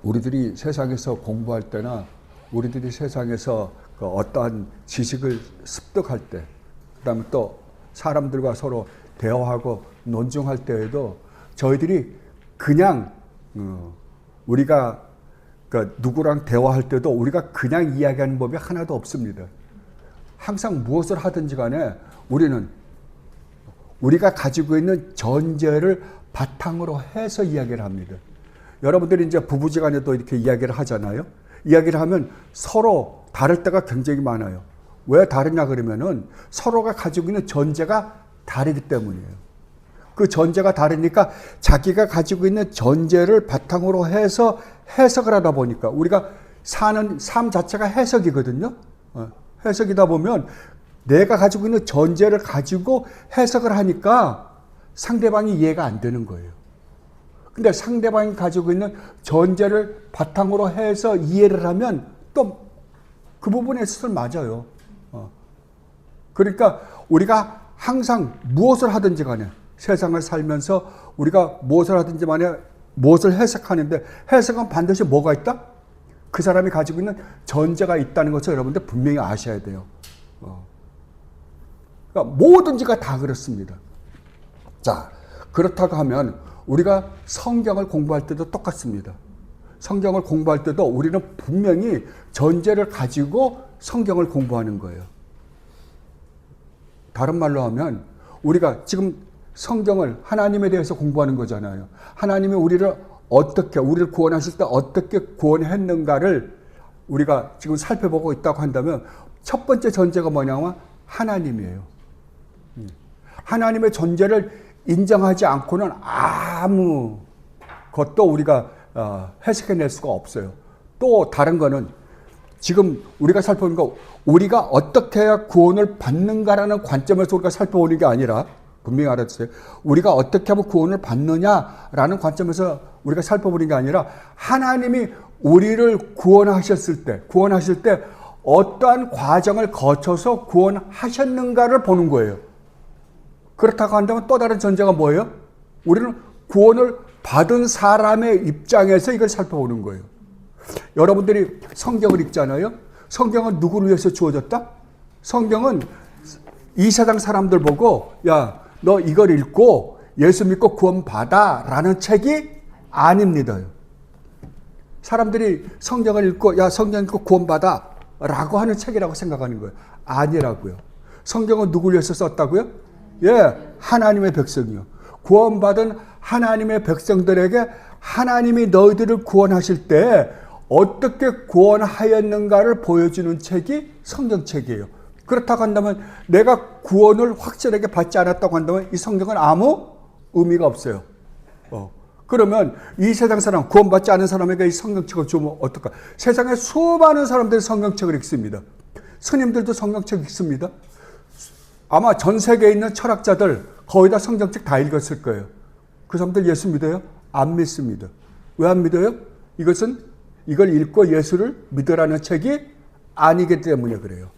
우리들이 세상에서 공부할 때나 우리들이 세상에서 그 어떠한 지식을 습득할 때, 그다음에 또 사람들과 서로 대화하고 논증할 때에도 저희들이 그냥 우리가 그 누구랑 대화할 때도 우리가 그냥 이야기하는 법이 하나도 없습니다. 항상 무엇을 하든지 간에 우리는 우리가 가지고 있는 전제를 바탕으로 해서 이야기를 합니다. 여러분들이 이제 부부지간에도 이렇게 이야기를 하잖아요. 이야기를 하면 서로 다를 때가 굉장히 많아요. 왜 다르냐 그러면은 서로가 가지고 있는 전제가 다르기 때문이에요. 그 전제가 다르니까 자기가 가지고 있는 전제를 바탕으로 해서 해석을 하다 보니까 우리가 사는 삶 자체가 해석이거든요. 해석이다 보면 내가 가지고 있는 전제를 가지고 해석을 하니까 상대방이 이해가 안 되는 거예요. 근데 상대방이 가지고 있는 전제를 바탕으로 해서 이해를 하면 또 그 부분에 있어서 맞아요. 그러니까 우리가 항상 무엇을 하든지 간에 세상을 살면서 우리가 무엇을 하든지 간에 무엇을 해석하는데 해석은 반드시 뭐가 있다? 그 사람이 가지고 있는 전제가 있다는 것을 여러분들 분명히 아셔야 돼요. 그러니까 뭐든지가 다 그렇습니다. 자, 그렇다고 하면 우리가 성경을 공부할 때도 똑같습니다. 성경을 공부할 때도 우리는 분명히 전제를 가지고 성경을 공부하는 거예요. 다른 말로 하면 우리가 지금 성경을 하나님에 대해서 공부하는 거잖아요. 하나님이 우리를 구원하실 때 어떻게 구원했는가를 우리가 지금 살펴보고 있다고 한다면 첫 번째 전제가 뭐냐면 하나님이에요. 하나님의 존재를 인정하지 않고는 아무 것도 우리가 해석해낼 수가 없어요. 또 다른 거는 지금 우리가 살펴보는 거 우리가 어떻게 해야 구원을 받는가라는 관점에서 우리가 살펴보는 게 아니라 분명히 알아주세요. 우리가 어떻게 하면 구원을 받느냐라는 관점에서 우리가 살펴보는 게 아니라 하나님이 우리를 구원하실 때 어떠한 과정을 거쳐서 구원하셨는가를 보는 거예요. 그렇다고 한다면 또 다른 전제가 뭐예요? 우리는 구원을 받은 사람의 입장에서 이걸 살펴보는 거예요. 여러분들이 성경을 읽잖아요. 성경은 누구를 위해서 주어졌다? 성경은 이 세상 사람들 보고 야, 너 이걸 읽고 예수 믿고 구원받아 라는 책이 아닙니다. 사람들이 성경을 읽고 야, 성경 읽고 구원받아 라고 하는 책이라고 생각하는 거예요. 아니라고요. 성경은 누구를 위해서 썼다고요? 예, 하나님의 백성이요. 구원받은 하나님의 백성들에게 하나님이 너희들을 구원하실 때 어떻게 구원하였는가를 보여주는 책이 성경책이에요. 그렇다고 한다면 내가 구원을 확실하게 받지 않았다고 한다면 이 성경은 아무 의미가 없어요. 그러면 이 세상 사람, 구원받지 않은 사람에게 이 성경책을 주면 어떨까? 세상에 수많은 사람들이 성경책을 읽습니다. 스님들도 성경책 읽습니다. 아마 전 세계에 있는 철학자들 거의 다 성경책 다 읽었을 거예요. 그 사람들 예수 믿어요? 안 믿습니다. 왜 안 믿어요? 이걸 읽고 예수를 믿으라는 책이 아니기 때문에 그래요.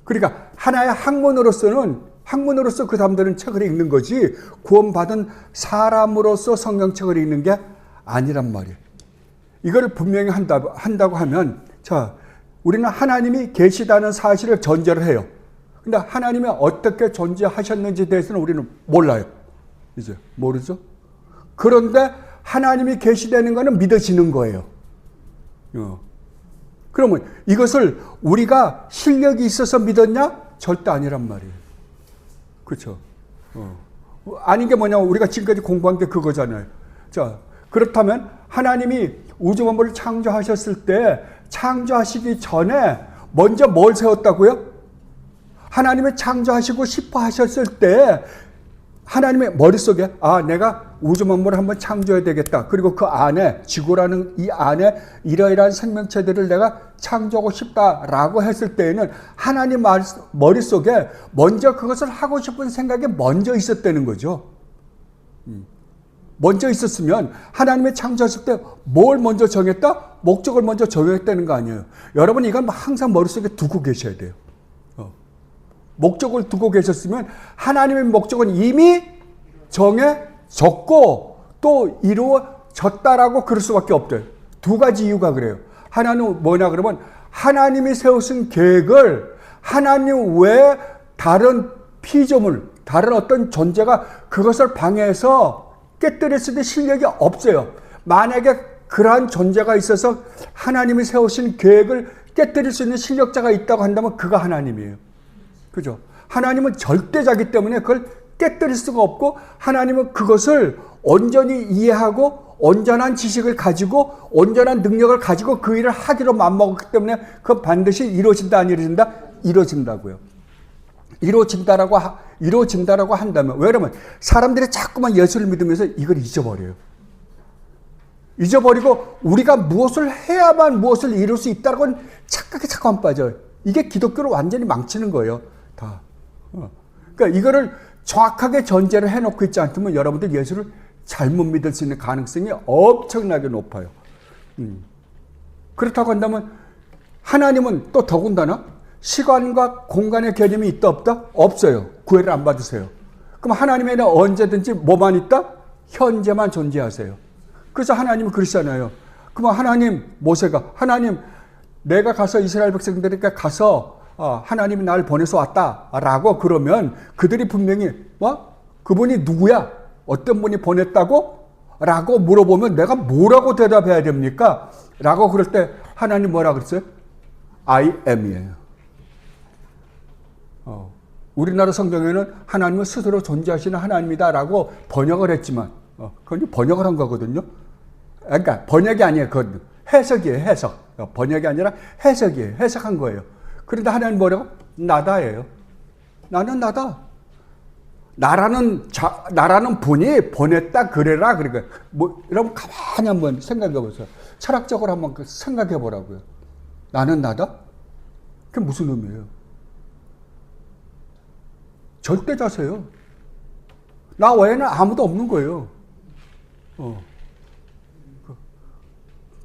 그러니까 하나의 학문으로서 그 사람들은 책을 읽는 거지 구원받은 사람으로서 성경책을 읽는 게 아니란 말이에요. 이걸 분명히 한다고 하면 자, 우리는 하나님이 계시다는 사실을 전제를 해요. 근데 하나님이 어떻게 존재하셨는지에 대해서는 우리는 몰라요. 이제 모르죠? 그런데 하나님이 계시다는 것은 믿어지는 거예요. 그러면 이것을 우리가 실력이 있어서 믿었냐? 절대 아니란 말이에요. 그렇죠? 아닌 게 뭐냐면 우리가 지금까지 공부한 게 그거잖아요. 자, 그렇다면 하나님이 우주 만물을 창조하셨을 때 창조하시기 전에 먼저 뭘 세웠다고요? 하나님이 창조하시고 싶어 하셨을 때 하나님의 머릿속에 내가 우주 만물을 한번 창조해야 되겠다. 그리고 그 안에 지구라는 이 안에 이러이러한 생명체들을 내가 창조하고 싶다라고 했을 때에는 하나님 머릿속에 먼저 그것을 하고 싶은 생각이 먼저 있었다는 거죠. 먼저 있었으면 하나님이 창조하실 때 뭘 먼저 정했다? 목적을 먼저 정했다는 거 아니에요. 여러분 이건 항상 머릿속에 두고 계셔야 돼요. 목적을 두고 계셨으면 하나님의 목적은 이미 정해졌고 또 이루어졌다라고 그럴 수밖에 없대요. 두 가지 이유가 그래요. 하나는 뭐냐 그러면 하나님이 세우신 계획을 하나님 외에 다른 피조물, 다른 어떤 존재가 그것을 방해해서 깨뜨릴 수 있는 실력이 없어요. 만약에 그러한 존재가 있어서 하나님이 세우신 계획을 깨뜨릴 수 있는 실력자가 있다고 한다면 그가 하나님이에요. 그죠? 하나님은 절대자기 때문에 그걸 깨뜨릴 수가 없고 하나님은 그것을 온전히 이해하고 온전한 지식을 가지고 온전한 능력을 가지고 그 일을 하기로 맘먹었기 때문에 그건 반드시 이루어진다 안 이루어진다? 이루어진다고요. 이루어진다라고 한다면 왜 그러면 사람들이 자꾸만 예수를 믿으면서 이걸 잊어버려요. 잊어버리고 우리가 무엇을 해야만 무엇을 이룰 수 있다는 착각에 자꾸만 빠져요. 이게 기독교를 완전히 망치는 거예요. 다. 그러니까 이거를 정확하게 전제를 해놓고 있지 않으면 여러분들 예수를 잘못 믿을 수 있는 가능성이 엄청나게 높아요. 그렇다고 한다면 하나님은 또 더군다나 시간과 공간의 개념이 있다 없다? 없어요. 구애를 안 받으세요. 그럼 하나님에는 언제든지 뭐만 있다? 현재만 존재하세요. 그래서 하나님은 그러시잖아요. 그럼 하나님, 모세가 하나님 내가 가서 이스라엘 백성들에게 가서 하나님이 나를 보내서 왔다라고 그러면 그들이 분명히 그분이 누구야? 어떤 분이 보냈다고? 라고 물어보면 내가 뭐라고 대답해야 됩니까? 라고 그럴 때 하나님 뭐라 그랬어요? I am이에요. 우리나라 성경에는 하나님은 스스로 존재하시는 하나님이다 라고 번역을 했지만 그건 번역을 한 거거든요. 그러니까 번역이 아니에요. 그건 해석이에요. 해석. 번역이 아니라 해석이에요. 해석한 거예요. 그런데 하나님 뭐라고? 나다예요. 나는 나다. 나라는 분이 보냈다 그래라. 그러니까 여러분 가만히 한번 생각해 보세요. 철학적으로 한번 생각해 보라고요. 나는 나다? 그게 무슨 의미예요? 절대자세요. 나 외에는 아무도 없는 거예요.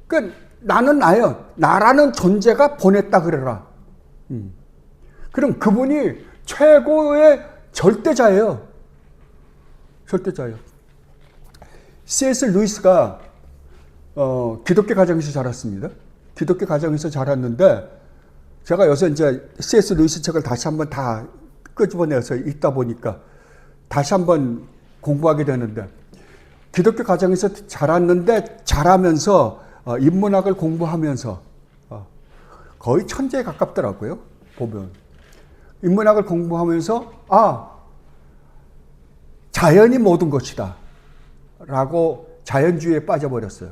그러니까 나는 나예요. 나라는 존재가 보냈다 그래라. 그럼 그분이 최고의 절대자예요. 절대자예요. C.S. 루이스가 기독교 가정에서 자랐습니다. 기독교 가정에서 자랐는데 제가 요새 이제 C.S. 루이스 책을 다시 한번 다 끄집어내서 읽다 보니까 다시 한번 공부하게 되는데 기독교 가정에서 자랐는데 자라면서 인문학을 공부하면서 거의 천재에 가깝더라고요. 보면 인문학을 공부하면서 자연이 모든 것이다 라고 자연주의에 빠져버렸어요.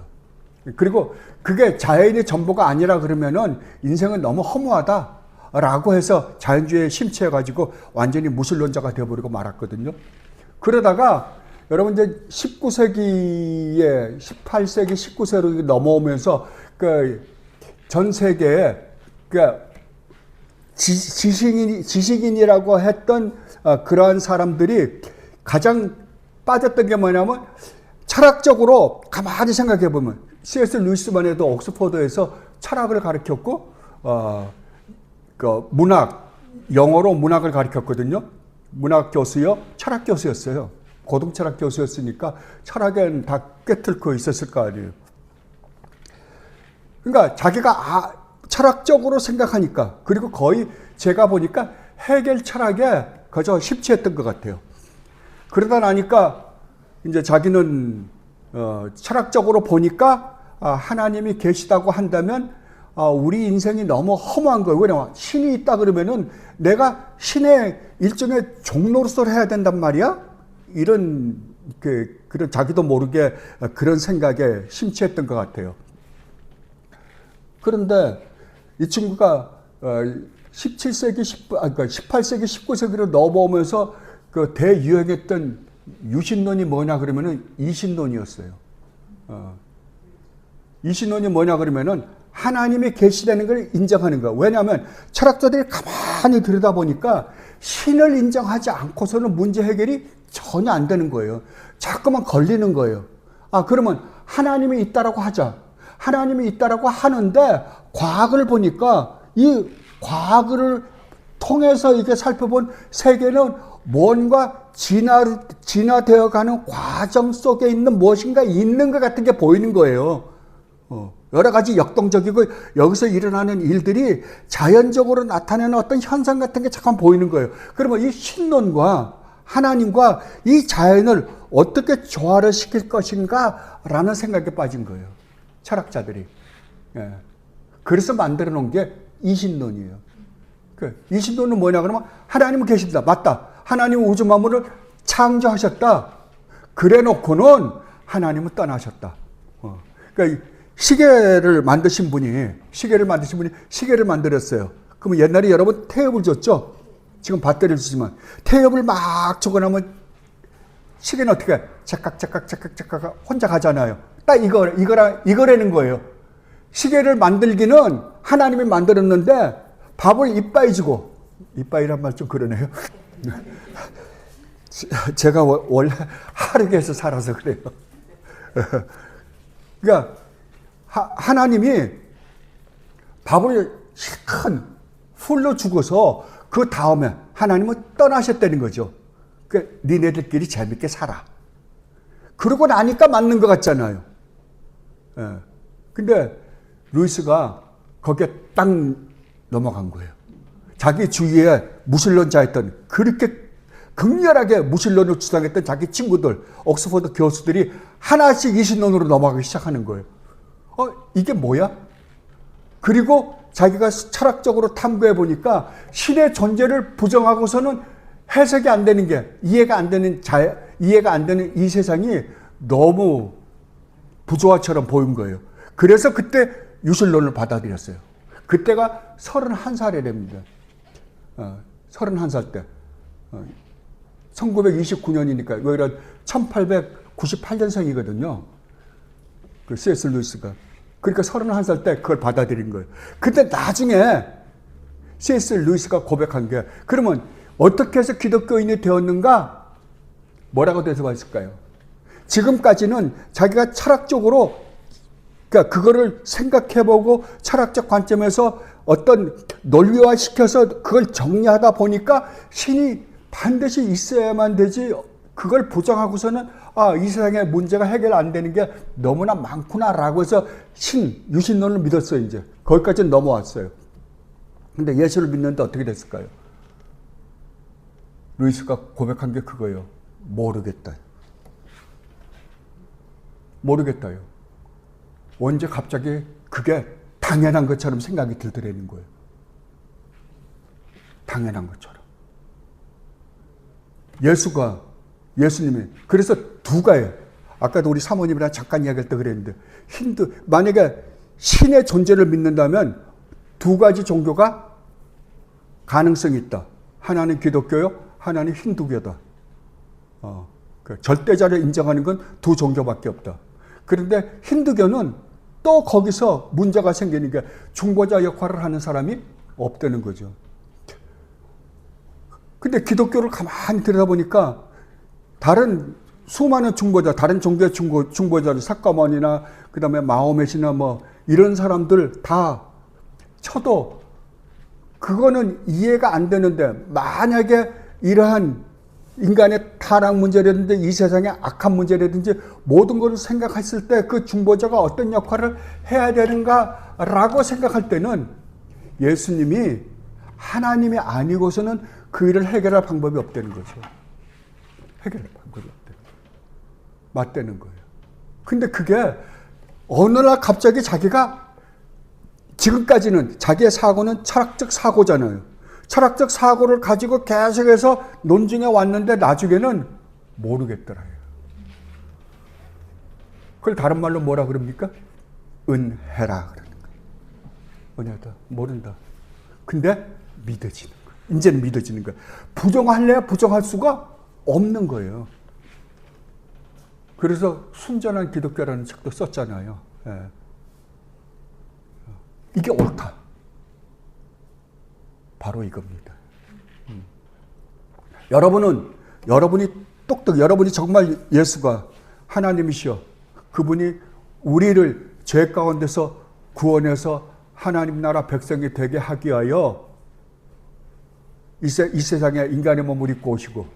그리고 그게 자연이 전부가 아니라 그러면은 인생은 너무 허무하다 라고 해서 자연주의에 심취해가지고 완전히 무신론자가 되어버리고 말았거든요. 그러다가 여러분 이제 19세기에 18세기 19세기로 넘어오면서 그 전 세계에 그 지식인이라고 했던 그러한 사람들이 가장 빠졌던 게 뭐냐면 철학적으로 가만히 생각해 보면 C.S. 루이스만 해도 옥스퍼드에서 철학을 가르쳤고 그 영어로 문학을 가르쳤거든요. 문학 교수요, 철학 교수였어요. 고등 철학 교수였으니까 철학엔 다 꿰뚫고 있었을 거 아니에요. 그러니까 자기가 철학적으로 생각하니까 그리고 거의 제가 보니까 해겔 철학에 그저 심취했던 것 같아요. 그러다 나니까 이제 자기는 철학적으로 보니까 하나님이 계시다고 한다면 우리 인생이 너무 허무한 거예요. 왜냐면 신이 있다 그러면은 내가 신의 일종의 종로로서 해야 된단 말이야? 이런 그런 자기도 모르게 그런 생각에 심취했던 것 같아요. 그런데 이 친구가 17세기, 그러니까 18세기, 19세기로 넘어오면서 그 대유행했던 유신론이 뭐냐 그러면은 이신론이었어요. 이신론이 뭐냐 그러면은 하나님이 계시다는 걸 인정하는 거예요. 왜냐하면 철학자들이 가만히 들여다보니까 신을 인정하지 않고서는 문제 해결이 전혀 안 되는 거예요. 자꾸만 걸리는 거예요. 그러면 하나님이 있다라고 하자. 하나님이 있다라고 하는데 과학을 보니까 이 과학을 통해서 이렇게 살펴본 세계는 뭔가 진화되어가는 과정 속에 있는 무엇인가 있는 것 같은 게 보이는 거예요. 여러 가지 역동적이고 여기서 일어나는 일들이 자연적으로 나타내는 어떤 현상 같은 게 잠깐 보이는 거예요. 그러면 이 신론과 하나님과 이 자연을 어떻게 조화를 시킬 것인가 라는 생각에 빠진 거예요. 철학자들이. 예. 그래서 만들어 놓은 게 이신론이에요. 이신론은 뭐냐 그러면 하나님은 계십니다. 맞다. 하나님은 우주 만물을 창조하셨다. 그래 놓고는 하나님은 떠나셨다. 그러니까 시계를 만드신 분이 시계를 만들었어요. 그러면 옛날에 여러분 태엽을 줬죠? 지금 배터리를 주지만 태엽을 막 주고 나면 시계는 어떻게 해? 착각 혼자 가잖아요. 딱 이거라는 거예요. 시계를 만들기는 하나님이 만들었는데 밥을 이빠이 주고, 이빠이란 말 좀 그러네요. 제가 원래 하루에서 살아서 그래요. 그러니까 하나님이 밥을 큰 풀로 주고서 그 다음에 하나님은 떠나셨다는 거죠. 그러니까 니네들끼리 재밌게 살아. 그러고 나니까 맞는 것 같잖아요. 예. 근데 루이스가 거기에 딱 넘어간 거예요. 자기 주위에 무신론자였던, 그렇게 극렬하게 무신론을 주장했던 자기 친구들, 옥스퍼드 교수들이 하나씩 이신론으로 넘어가기 시작하는 거예요. 이게 뭐야? 그리고 자기가 철학적으로 탐구해 보니까 신의 존재를 부정하고서는 해석이 안 되는 게, 이해가 안 되는 이 세상이 너무 부조화처럼 보인 거예요. 그래서 그때 유신론을 받아들였어요. 그때가 31살이 됩니다. 31살 때. 1929년이니까, 오히려 1898년생이거든요. 그 C.S. 루이스가. 그러니까 31살 때 그걸 받아들인 거예요. 근데 나중에 C.S. 루이스가 고백한 게, 그러면 어떻게 해서 기독교인이 되었는가? 뭐라고 대답했을까요? 지금까지는 자기가 철학적으로, 그러니까 그거를 생각해보고 철학적 관점에서 어떤 논리화시켜서 그걸 정리하다 보니까 신이 반드시 있어야만 되지, 그걸 부정하고서는 이 세상에 문제가 해결 안 되는 게 너무나 많구나라고 해서 유신론을 믿었어요. 이제 거기까지는 넘어왔어요. 근데 예수를 믿는데 어떻게 됐을까요? 루이스가 고백한 게 그거예요. 모르겠다요. 언제 갑자기 그게 당연한 것처럼 생각이 들더라는 거예요. 당연한 것처럼. 예수님이 그래서 두 가지, 아까도 우리 사모님이랑 잠깐 이야기할 때 그랬는데, 만약에 신의 존재를 믿는다면 두 가지 종교가 가능성이 있다. 하나는 기독교요, 하나는 힌두교다. 절대자를 인정하는 건 두 종교밖에 없다. 그런데 힌두교는 또 거기서 문제가 생기는 게 중보자 역할을 하는 사람이 없다는 거죠. 근데 기독교를 가만히 들여다보니까 다른 수많은 중보자, 다른 종교의 중보자들, 사카몬이나 그 다음에 마호멧이나 뭐 이런 사람들 다 쳐도 그거는 이해가 안 되는데, 만약에 이러한 인간의 타락 문제라든지 이 세상의 악한 문제라든지 모든 것을 생각했을 때 그 중보자가 어떤 역할을 해야 되는가라고 생각할 때는 예수님이 하나님이 아니고서는 그 일을 해결할 방법이 없다는 거죠. 해결할 방법이 없다는 거예요. 맞다는 거예요. 근데 그게 어느 날 갑자기 자기가, 지금까지는 자기의 사고는 철학적 사고잖아요. 철학적 사고를 가지고 계속해서 논증해 왔는데 나중에는 모르겠더라요. 그걸 다른 말로 뭐라 그럽니까? 은혜라 그러는 거예요. 은혜다. 모른다. 근데 믿어지는 거예요. 이제는 믿어지는 거예요. 부정할래야 부정할 수가 없는 거예요. 그래서 순전한 기독교라는 책도 썼잖아요. 예. 이게 옳다. 바로 이겁니다. 여러분이 정말 예수가 하나님이시여, 그분이 우리를 죄 가운데서 구원해서 하나님 나라 백성이 되게 하기 위하여 이 세상에 인간의 몸을 입고 오시고,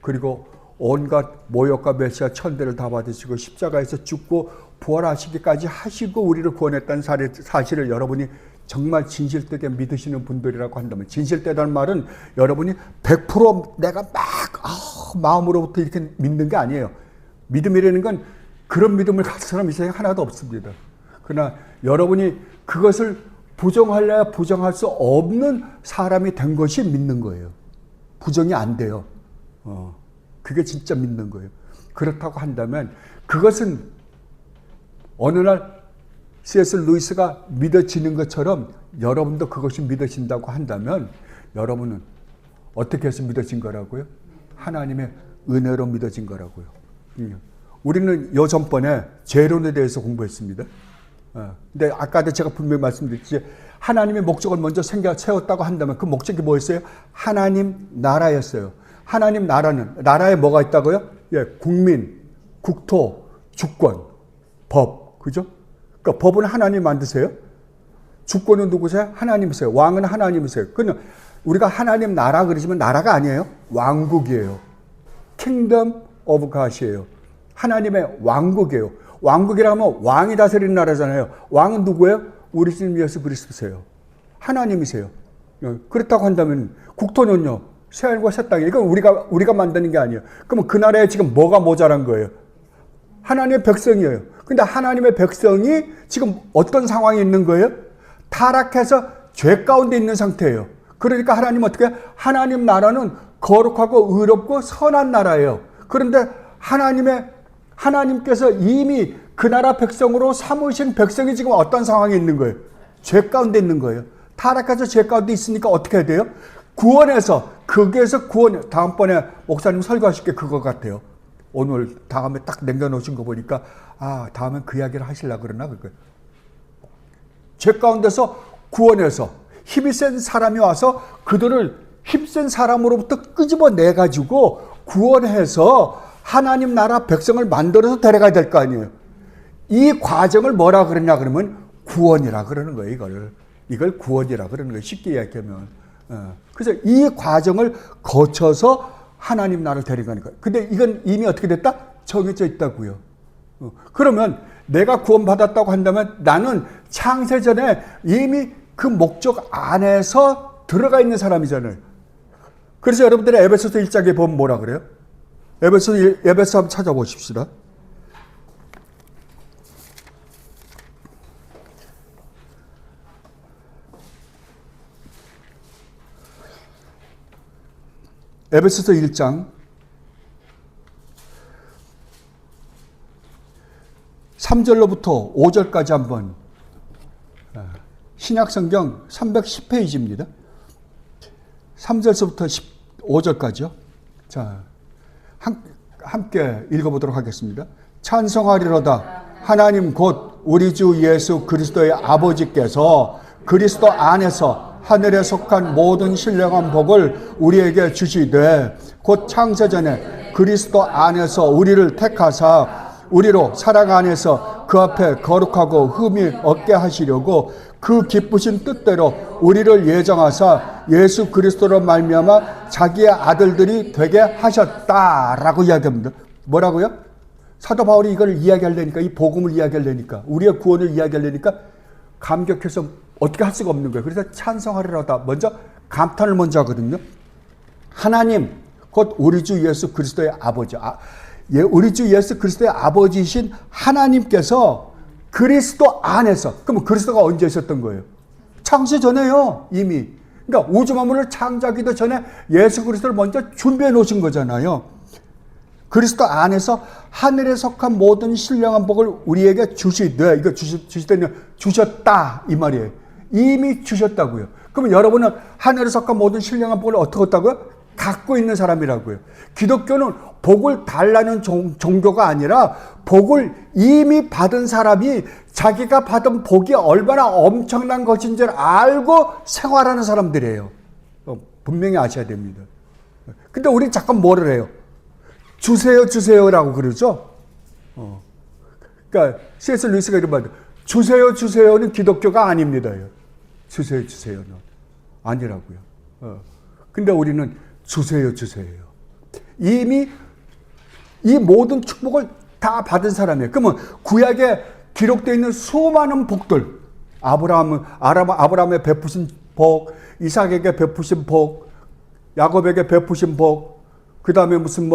그리고 온갖 모욕과 메시아 천대를 다 받으시고 십자가에서 죽고 부활하시기까지 하시고 우리를 구원했다는 사실을 여러분이 정말 진실되게 믿으시는 분들이라고 한다면, 진실되다는 말은 여러분이 100% 내가 막 마음으로부터 이렇게 믿는 게 아니에요. 믿음이라는 건 그런 믿음을 가진 사람이 세상에 하나도 없습니다. 그러나 여러분이 그것을 부정하려야 부정할 수 없는 사람이 된 것이 믿는 거예요. 부정이 안 돼요. 그게 진짜 믿는 거예요. 그렇다고 한다면 그것은 어느 날 C.S. 루이스가 믿어지는 것처럼 여러분도 그것이 믿어진다고 한다면 여러분은 어떻게 해서 믿어진 거라고요? 하나님의 은혜로 믿어진 거라고요. 우리는 요 전번에 죄론에 대해서 공부했습니다. 근데 아까도 제가 분명히 말씀드렸지, 하나님의 목적을 먼저 세웠다고 한다면 그 목적이 뭐였어요? 하나님 나라였어요. 하나님 나라는, 나라에 뭐가 있다고요? 예, 국민, 국토, 주권, 법. 그죠? 그러니까 법은 하나님 만드세요. 주권은 누구세요? 하나님이세요. 왕은 하나님이세요. 그냥 우리가 하나님 나라 그러지만 나라가 아니에요. 왕국이에요. Kingdom of God이에요. 하나님의 왕국이에요. 왕국이라면 왕이 다스리는 나라잖아요. 왕은 누구예요? 우리 주님 예수 그리스도세요. 하나님이세요. 그렇다고 한다면 국토는요, 새하늘과 새 땅이에요. 이건 우리가 만드는 게 아니에요. 그러면 그 나라에 지금 뭐가 모자란 거예요? 하나님의 백성이에요. 근데 하나님의 백성이 지금 어떤 상황에 있는 거예요? 타락해서 죄 가운데 있는 상태예요. 그러니까 하나님 어떻게 해요? 하나님 나라는 거룩하고 의롭고 선한 나라예요. 그런데 하나님께서 이미 그 나라 백성으로 삼으신 백성이 지금 어떤 상황에 있는 거예요? 죄 가운데 있는 거예요. 타락해서 죄 가운데 있으니까 어떻게 해야 돼요? 구원해서, 거기에서 구원, 다음번에 목사님 설교하실 게 그거 같아요. 오늘 다음에 딱 남겨놓으신 거 보니까 다음엔 그 이야기를 하시려고 그러나 그거예요. 죄 가운데서 구원해서 힘이 센 사람이 와서 그들을 힘센 사람으로부터 끄집어내가지고 구원해서 하나님 나라 백성을 만들어서 데려가야 될 거 아니에요. 이 과정을 뭐라 그러냐 그러면 구원이라 그러는 거예요. 이걸 구원이라 그러는 거예요. 쉽게 이야기하면. 그래서 이 과정을 거쳐서 하나님 나라를 데려가는 거예요. 근데 이건 이미 어떻게 됐다? 정해져 있다고요. 그러면 내가 구원받았다고 한다면 나는 창세전에 이미 그 목적 안에서 들어가 있는 사람이잖아요. 그래서 여러분들이 에베소서 1장에 보면 뭐라 그래요? 에베소 한번 찾아보십시다. 에베소서 1장 3절로부터 5절까지 한번, 신약성경 310페이지입니다. 3절서부터 5절까지요. 자, 함께 읽어보도록 하겠습니다. 찬송하리로다. 하나님 곧 우리 주 예수 그리스도의 아버지께서 그리스도 안에서 하늘에 속한 모든 신령한 복을 우리에게 주시되 곧 창세전에 그리스도 안에서 우리를 택하사 우리로 사랑 안에서 그 앞에 거룩하고 흠이 없게 하시려고 그 기쁘신 뜻대로 우리를 예정하사 예수 그리스도로 말미암아 자기의 아들들이 되게 하셨다라고 이야기합니다. 뭐라고요? 사도 바울이 이걸 이야기하려니까, 이 복음을 이야기하려니까, 우리의 구원을 이야기하려니까 감격해서 어떻게 할 수가 없는 거예요. 그래서 찬송하리로다. 먼저 감탄을 먼저 하거든요. 하나님 곧 우리 주 예수 그리스도의 아버지, 우리 주 예수 그리스도의 아버지이신 하나님께서 그리스도 안에서, 그러면 그리스도가 언제 있었던 거예요? 창세 전에요, 이미. 그러니까 우주 만물을 창조하기도 전에 예수 그리스도를 먼저 준비해 놓으신 거잖아요. 그리스도 안에서 하늘에 속한 모든 신령한 복을 우리에게 주시되, 이거 주시더니 주셨다 이 말이에요. 이미 주셨다고요. 그러면 여러분은 하늘에 속한 모든 신령한 복을 어떻게 했다고요? 갖고 있는 사람이라고요. 기독교는 복을 달라는 종교가 아니라 복을 이미 받은 사람이 자기가 받은 복이 얼마나 엄청난 것인 줄 알고 생활하는 사람들이에요. 분명히 아셔야 됩니다. 근데 우리 잠깐 뭐를 해요? 주세요, 주세요라고 그러죠? 그러니까 C.S. 루이스가 이런 말, 주세요, 주세요는 기독교가 아닙니다. 주세요, 주세요는 아니라고요. 근데 우리는 주세요, 주세요. 이미 이 모든 축복을 다 받은 사람이에요. 그러면 구약에 기록되어 있는 수많은 복들, 아브라함의 베푸신 복, 이삭에게 베푸신 복, 야곱에게 베푸신 복, 그 다음에 무슨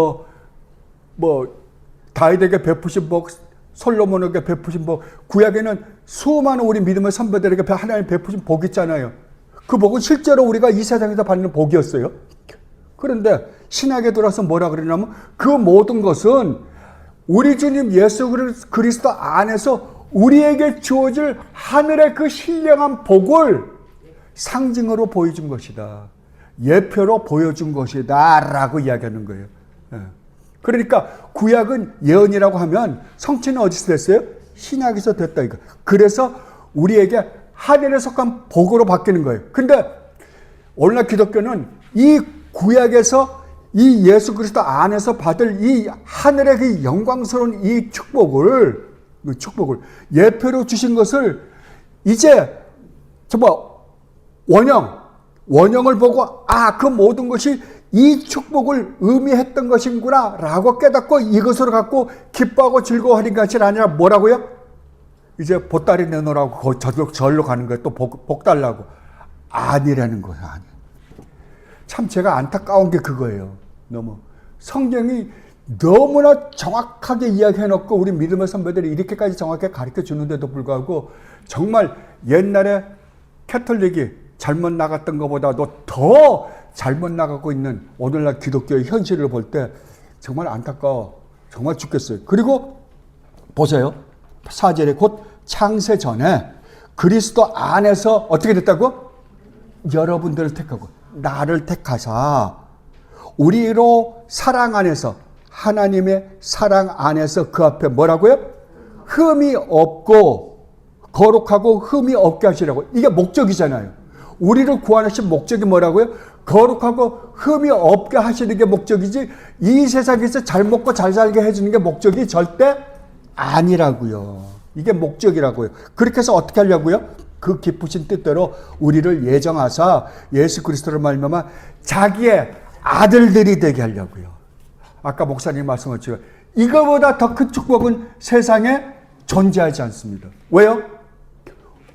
다윗에게 베푸신 복, 솔로몬에게 베푸신 복, 구약에는 수많은 우리 믿음의 선배들에게 하나님 베푸신 복 있잖아요. 그 복은 실제로 우리가 이 세상에서 받는 복이었어요. 그런데 신약에 들어서 뭐라 그러냐면 그 모든 것은 우리 주님 예수 그리스도 안에서 우리에게 주어질 하늘의 그 신령한 복을 상징으로 보여준 것이다. 예표로 보여준 것이다 라고 이야기하는 거예요. 그러니까 구약은 예언이라고 하면 성취는 어디서 됐어요? 신약에서 됐다 이거. 그래서 우리에게 하늘에 속한 복으로 바뀌는 거예요. 근데 오늘날 기독교는 이 구약에서 이 예수 그리스도 안에서 받을 이 하늘의 그 영광스러운 이 축복을 예표로 주신 것을 이제 정말 원형을 보고 그 모든 것이 이 축복을 의미했던 것인구나 라고 깨닫고 이것으로 갖고 기뻐하고 즐거워하는 것이 아니라 뭐라고요? 이제 보따리 내놓으라고 절로 가는 거예요. 또 복 달라고. 아니라는 거예요. 아니. 참 제가 안타까운 게 그거예요. 너무 성경이 너무나 정확하게 이야기해놓고 우리 믿음의 선배들이 이렇게까지 정확하게 가르쳐 주는데도 불구하고 정말 옛날에 캐톨릭이 잘못 나갔던 것보다도 더 잘못 나가고 있는 오늘날 기독교의 현실을 볼 때 정말 안타까워. 정말 죽겠어요. 그리고 보세요. 4절에 곧 창세 전에 그리스도 안에서 어떻게 됐다고? 여러분들을 택하고 나를 택하사 우리로 사랑 안에서 하나님의 사랑 안에서 그 앞에 뭐라고요? 흠이 없고 거룩하고 흠이 없게 하시라고. 이게 목적이잖아요. 우리를 구원하신 목적이 뭐라고요? 거룩하고 흠이 없게 하시는 게 목적이지 이 세상에서 잘 먹고 잘 살게 해주는 게 목적이 절대 아니라고요. 이게 목적이라고요. 그렇게 해서 어떻게 하려고요? 그 깊으신 뜻대로 우리를 예정하사 예수 그리스도를 말미암아 자기의 아들들이 되게 하려고요. 아까 목사님 말씀하셨지만 이거보다 더 큰 축복은 세상에 존재하지 않습니다. 왜요?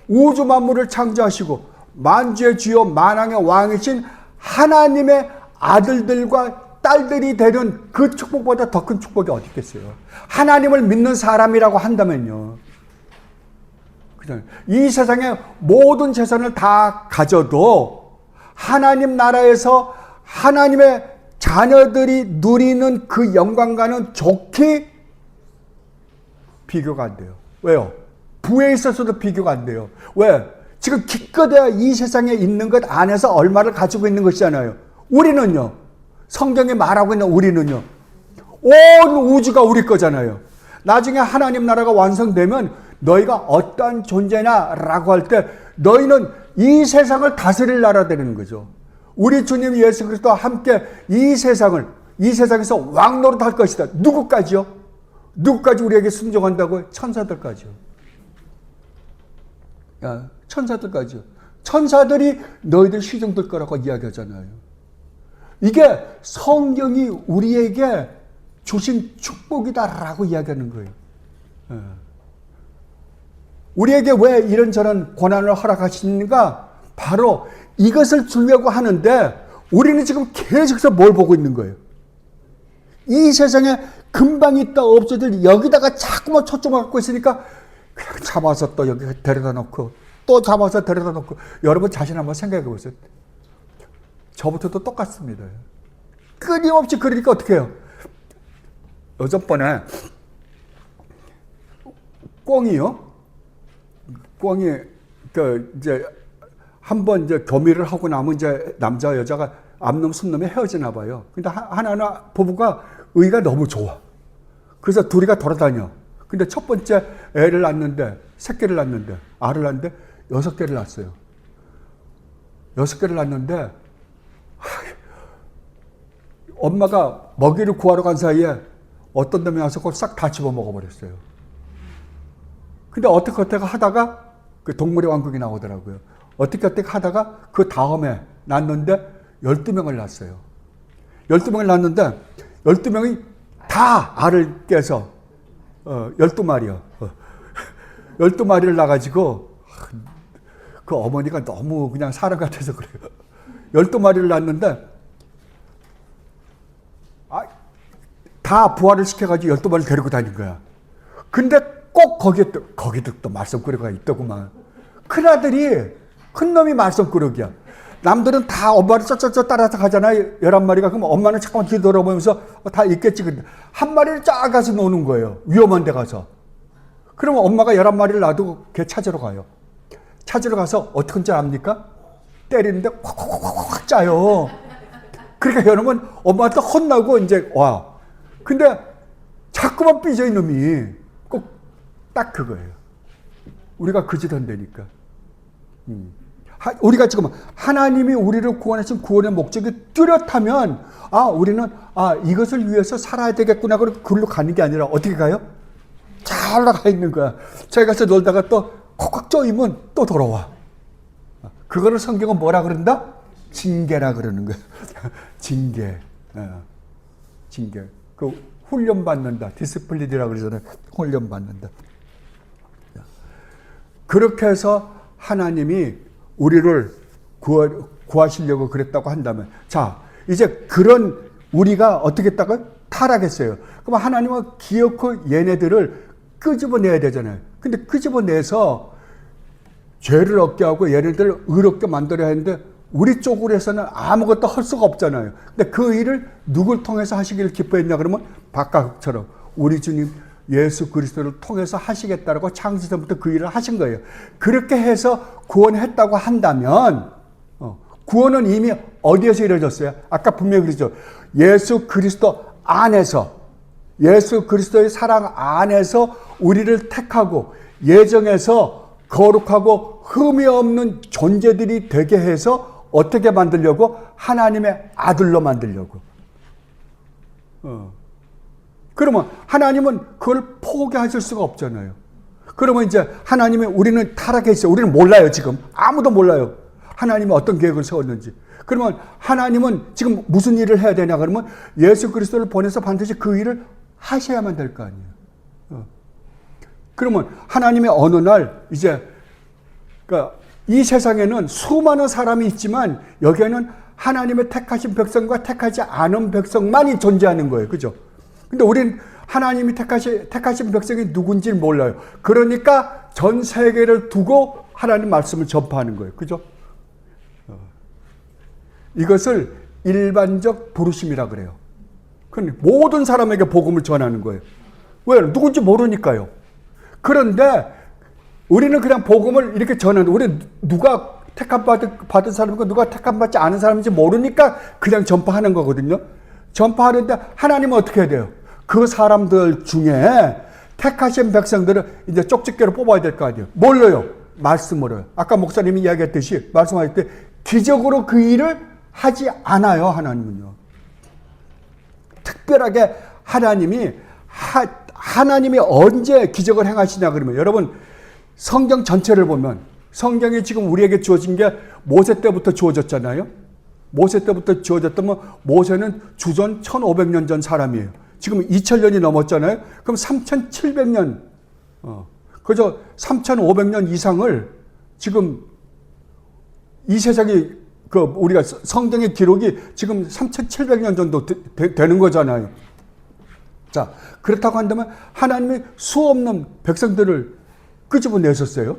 우주 만물을 창조하시고 만주의 주요 만왕의 왕이신 하나님의 아들들과 딸들이 되는 그 축복보다 더 큰 축복이 어디 있겠어요? 하나님을 믿는 사람이라고 한다면요. 그냥 이 세상의 모든 재산을 다 가져도 하나님 나라에서 하나님의 자녀들이 누리는 그 영광과는 좋게 비교가 안 돼요. 왜요? 부에 있어서도 비교가 안 돼요. 왜? 지금 기껏해야 이 세상에 있는 것 안에서 얼마를 가지고 있는 것이잖아요. 우리는요. 성경이 말하고 있는 우리는요. 온 우주가 우리 거잖아요. 나중에 하나님 나라가 완성되면 너희가 어떠한 존재냐라고 할 때 너희는 이 세상을 다스릴 나라 되는 거죠. 우리 주님 예수 그리스도와 함께 이 세상에서 왕노릇 할 것이다. 누구까지요? 누구까지 우리에게 순종한다고요? 천사들까지요. 천사들까지요. 천사들이 너희들 시종될 거라고 이야기하잖아요. 이게 성경이 우리에게 주신 축복이다라고 이야기하는 거예요. 우리에게 왜 이런저런 고난을 허락하시는가? 바로 이것을 주려고 하는데 우리는 지금 계속해서 뭘 보고 있는 거예요? 이 세상에 금방 있다 없어질 여기다가 자꾸만 초점을 갖고 있으니까 그냥 잡아서 또 여기 데려다 놓고 또 잡아서 데려다 놓고 여러분 자신 한번 생각해 보세요. 저부터도 똑같습니다. 끊임없이 그러니까 어떻게 해요? 요즘번에 꽁이 이제 한번 이제 교미를 하고 나면 이제 남자와 여자가 암놈 순놈이 헤어지나 봐요. 근데 하나 부부가 의가 너무 좋아. 그래서 둘이가 돌아다녀. 근데 첫 번째 애를 낳는데 새끼를 낳는데 알을 낳는데 6개를 낳았어요. 6개를 낳는데 엄마가 먹이를 구하러 간 사이에 어떤 놈이 와서 그걸 싹 다 집어먹어버렸어요. 근데 어떻게 하다가 그 동물의 왕국이 나오더라고요. 어떻게 하다가 그 다음에 낳았는데 12명을 낳았어요. 12명을 낳았는데 12명이 다 알을 깨서 12마리요. 12마리를 낳아가지고 그 어머니가 너무 그냥 사람 같아서 그래요. 12마리를 낳았는데 다 부화를 시켜가지고 12마리를 데리고 다닌 거야. 근데 꼭 거기도 또 말썽꾸러기가 있더구만. 큰아들이, 큰놈이 말썽꾸러기야. 남들은 다 엄마를 쩌쩌쩌 따라서 가잖아요. 11마리가. 그럼 엄마는 잠깐만 뒤돌아보면서 다 있겠지. 근데 한 마리를 쫙 가서 노는 거예요. 위험한 데 가서. 그러면 엄마가 11마리를 놔두고 걔 찾으러 가요. 찾으러 가서 어떻게 하는지 압니까? 때리는데 콱콱콱콱 짜요. 그러니까 여러분 엄마한테 혼나고 이제 와. 근데 자꾸만 삐져 이놈이. 꼭 딱 그거예요. 우리가 그 짓 한다니까. 우리가 지금 하나님이 우리를 구원하신 구원의 목적이 뚜렷하면 우리는 이것을 위해서 살아야 되겠구나. 그리고 그걸로 가는 게 아니라 어떻게 가요? 잘 올라가 있는 거야. 저기 가서 놀다가 또 콕콕 쪼이면 또 돌아와. 그거를 성경은 뭐라 그런다? 징계라 그러는 거야. 징계. 징계. 그 훈련받는다. 디스플린이라고 그러잖아요. 훈련받는다. 그렇게 해서 하나님이 우리를 구하시려고 그랬다고 한다면, 자, 이제 그런 우리가 어떻게 했다고요? 타락했어요. 그럼 하나님은 기어코 얘네들을 끄집어내야 되잖아요. 근데 끄집어내서 죄를 얻게 하고 얘네들을 의롭게 만들어야 하는데 우리 쪽으로 해서는 아무것도 할 수가 없잖아요. 근데 그 일을 누굴 통해서 하시기를 기뻐했냐 그러면 박가극처럼 우리 주님 예수 그리스도를 통해서 하시겠다라고 창세전부터 그 일을 하신 거예요. 그렇게 해서 구원했다고 한다면 구원은 이미 어디에서 이루어졌어요? 아까 분명히 그러죠. 예수 그리스도 안에서, 예수 그리스도의 사랑 안에서 우리를 택하고 예정해서 거룩하고 흠이 없는 존재들이 되게 해서 어떻게 만들려고? 하나님의 아들로 만들려고. 그러면 하나님은 그걸 포기하실 수가 없잖아요. 그러면 이제 하나님이 우리는 타락해 있어요. 우리는 몰라요, 지금. 아무도 몰라요. 하나님이 어떤 계획을 세웠는지. 그러면 하나님은 지금 무슨 일을 해야 되냐 그러면 예수 그리스도를 보내서 반드시 그 일을 하셔야만 될 거 아니에요. 그러면 하나님의 어느 날 이제 그러니까 이 세상에는 수많은 사람이 있지만 여기에는 하나님의 택하신 백성과 택하지 않은 백성만이 존재하는 거예요. 그죠? 근데 우린 하나님이 택하신 백성이 누군지 몰라요. 그러니까 전 세계를 두고 하나님 말씀을 전파하는 거예요. 그죠? 이것을 일반적 부르심이라 그래요. 모든 사람에게 복음을 전하는 거예요. 왜? 누군지 모르니까요. 그런데 우리는 그냥 복음을 이렇게 전하는, 우리는 누가 택함받은 사람이고 누가 택함받지 않은 사람인지 모르니까 그냥 전파하는 거거든요. 전파하는데 하나님은 어떻게 해야 돼요? 그 사람들 중에 택하신 백성들을 이제 쪽집게로 뽑아야 될 거 아니에요. 뭘로요? 말씀으로요. 아까 목사님이 이야기했듯이 말씀하실 때 기적으로 그 일을 하지 않아요. 하나님은요. 특별하게 하나님이 언제 기적을 행하시냐 그러면 여러분 성경 전체를 보면 성경이 지금 우리에게 주어진 게 모세 때부터 주어졌잖아요. 모세 때부터 주어졌다면 모세는 주전 1500년 전 사람이에요. 지금 2000년이 넘었잖아요. 그럼 3700년 그저 3500년 이상을 지금 이 세상이 우리가 성경의 기록이 지금 3700년 정도 되는 거잖아요. 자, 그렇다고 한다면 하나님이 수없는 백성들을 끄집어 내셨어요.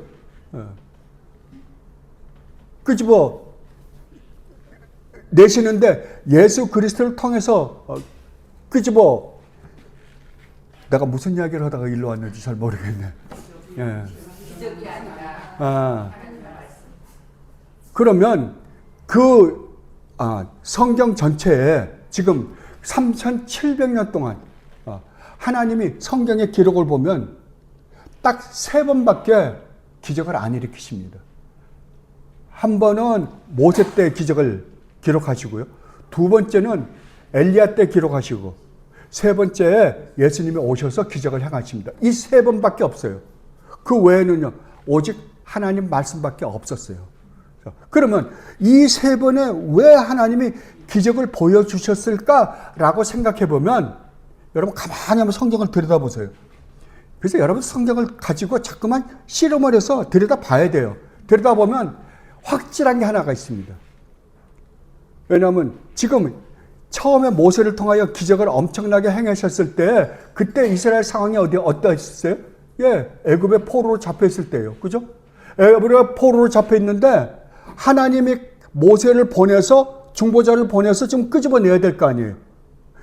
끄집어 내시는데 예수 그리스도를 통해서 끄집어 내가 무슨 이야기를 하다가 일로 왔는지 잘 모르겠네. 예. 기적이 아니라 그러면 성경 전체에 지금 3700년 동안 하나님이 성경의 기록을 보면 딱 3번밖에 기적을 안 일으키십니다. 한 번은 모세 때 기적을 기록하시고요. 두 번째는 엘리야 때 기록하시고 세 번째에 예수님이 오셔서 기적을 행하십니다. 이 3번밖에 없어요. 그 외에는요. 오직 하나님 말씀밖에 없었어요. 그러면 이 3번에 왜 하나님이 기적을 보여주셨을까라고 생각해 보면 여러분 가만히 한번 성경을 들여다보세요. 그래서 여러분 성경을 가지고 자꾸만 실험을 해서 들여다봐야 돼요. 들여다보면 확실한 게 하나가 있습니다. 왜냐하면 지금 처음에 모세를 통하여 기적을 엄청나게 행하셨을 때 그때 이스라엘 상황이 어떠했어요? 예, 애굽의 포로로 잡혀 있을 때예요. 그죠? 애굽의 포로로 잡혀 있는데 하나님이 모세를 보내서 중보자를 보내서 좀 끄집어내야 될 거 아니에요.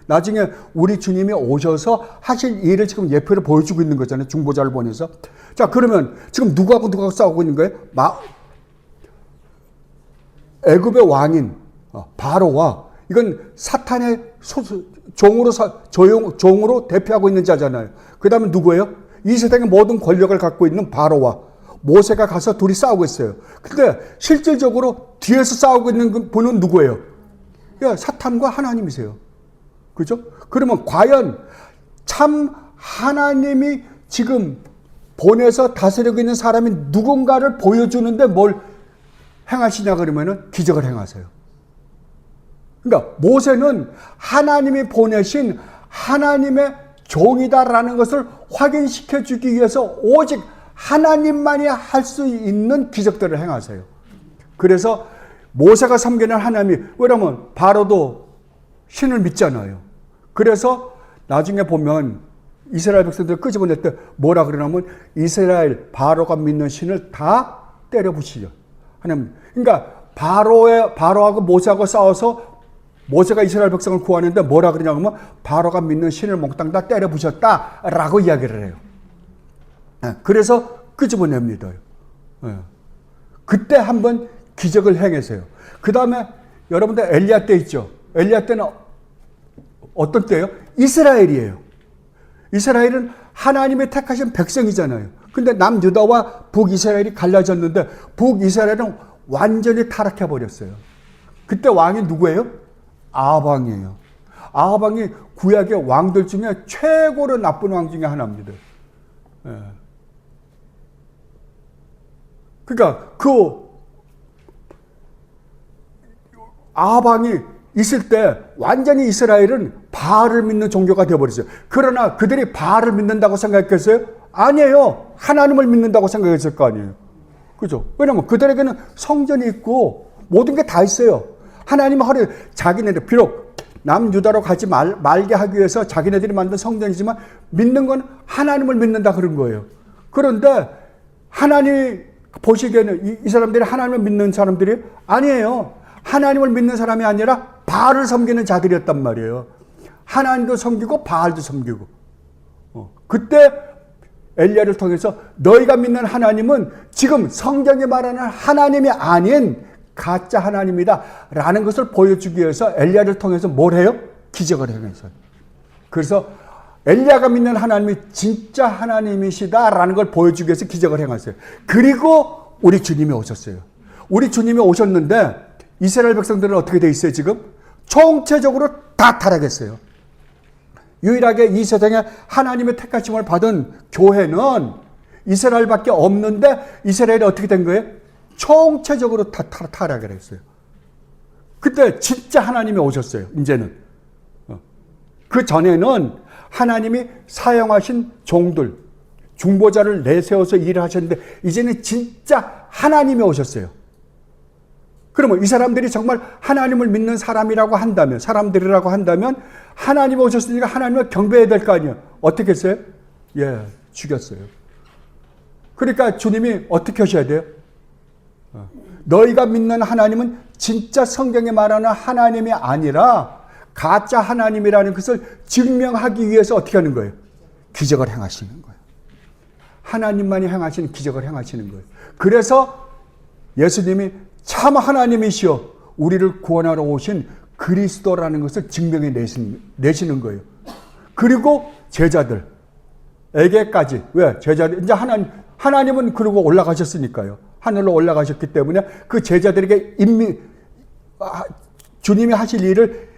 나중에 우리 주님이 오셔서 하실 일을 지금 예표를 보여주고 있는 거잖아요. 중보자를 보내서. 자, 그러면 지금 누구하고 싸우고 있는 거예요? 애굽의 왕인 바로와 이건 사탄의 종으로 대표하고 있는 자잖아요. 그 다음에 누구예요? 이 세상의 모든 권력을 갖고 있는 바로와 모세가 가서 둘이 싸우고 있어요. 근데 실질적으로 뒤에서 싸우고 있는 분은 누구예요? 예, 사탄과 하나님이세요. 그죠? 그러면 과연 참 하나님이 지금 보내서 다스리고 있는 사람이 누군가를 보여주는데 뭘 행하시냐 그러면은 기적을 행하세요. 그러니까 모세는 하나님이 보내신 하나님의 종이다라는 것을 확인시켜 주기 위해서 오직 하나님만이 할 수 있는 기적들을 행하세요. 그래서 모세가 섬기는 하나님이, 왜냐면 바로도 신을 믿잖아요. 그래서 나중에 보면 이스라엘 백성들 끄집어낼 때 뭐라 그러냐면 이스라엘 바로가 믿는 신을 다 때려 부시죠. 하나님. 그러니까 바로하고 모세하고 싸워서 모세가 이스라엘 백성을 구하는데 뭐라 그러냐면 바로가 믿는 신을 몽땅 다 때려 부셨다라고 이야기를 해요. 그래서 끄집어냅니다. 그때 한번 기적을 행했어요. 그 다음에 여러분들 엘리야 때 있죠. 엘리야 때는 어떤 때예요? 이스라엘이에요. 이스라엘은 하나님의 택하신 백성이잖아요. 근데 남유다와 북이스라엘이 갈라졌는데 북이스라엘은 완전히 타락해 버렸어요. 그때 왕이 누구예요? 아합왕이에요. 아합왕이 구약의 왕들 중에 최고로 나쁜 왕 중에 하나입니다. 그러니까 그 아합왕이 있을 때 완전히 이스라엘은 바알을 믿는 종교가 되어버렸어요. 그러나 그들이 바알을 믿는다고 생각했어요? 아니에요. 하나님을 믿는다고 생각했을 거 아니에요. 그죠? 왜냐면 그들에게는 성전이 있고 모든 게 다 있어요. 하나님은 자기네들, 비록 남유다로 가지 말게 하기 위해서 자기네들이 만든 성전이지만 믿는 건 하나님을 믿는다 그런 거예요. 그런데 하나님이 보시기에는 이 사람들이 하나님을 믿는 사람들이 아니에요. 하나님을 믿는 사람이 아니라 바알을 섬기는 자들이었단 말이에요. 하나님도 섬기고 바알도 섬기고. 그때 엘리야를 통해서 너희가 믿는 하나님은 지금 성경에 말하는 하나님이 아닌 가짜 하나님이다 라는 것을 보여주기 위해서 엘리야를 통해서 뭘 해요? 기적을 행했어요. 그래서 엘리야가 믿는 하나님이 진짜 하나님이시다 라는 걸 보여주기 위해서 기적을 행했어요. 그리고 우리 주님이 오셨어요. 우리 주님이 오셨는데 이스라엘 백성들은 어떻게 돼 있어요 지금? 총체적으로 다 타락했어요. 유일하게 이 세상에 하나님의 택하심을 받은 교회는 이스라엘밖에 없는데 이스라엘이 어떻게 된 거예요? 총체적으로 다 타락을 했어요. 그때 진짜 하나님이 오셨어요. 이제는. 그 전에는 하나님이 사용하신 종들, 중보자를 내세워서 일을 하셨는데 이제는 진짜 하나님이 오셨어요. 그러면 이 사람들이 정말 하나님을 믿는 사람들이라고 한다면 하나님이 오셨으니까 하나님을 경배해야 될 거 아니에요. 어떻게 했어요? 예, 죽였어요. 그러니까 주님이 어떻게 하셔야 돼요? 너희가 믿는 하나님은 진짜 성경에 말하는 하나님이 아니라 가짜 하나님이라는 것을 증명하기 위해서 어떻게 하는 거예요? 기적을 행하시는 거예요. 하나님만이 행하시는 기적을 행하시는 거예요. 그래서 예수님이 참 하나님이시여 우리를 구원하러 오신 그리스도라는 것을 증명해 내시는 거예요. 그리고 제자들에게까지, 왜? 제자들, 이제 하나님은 그러고 올라가셨으니까요. 하늘로 올라가셨기 때문에 그 제자들에게 주님이 하실 일을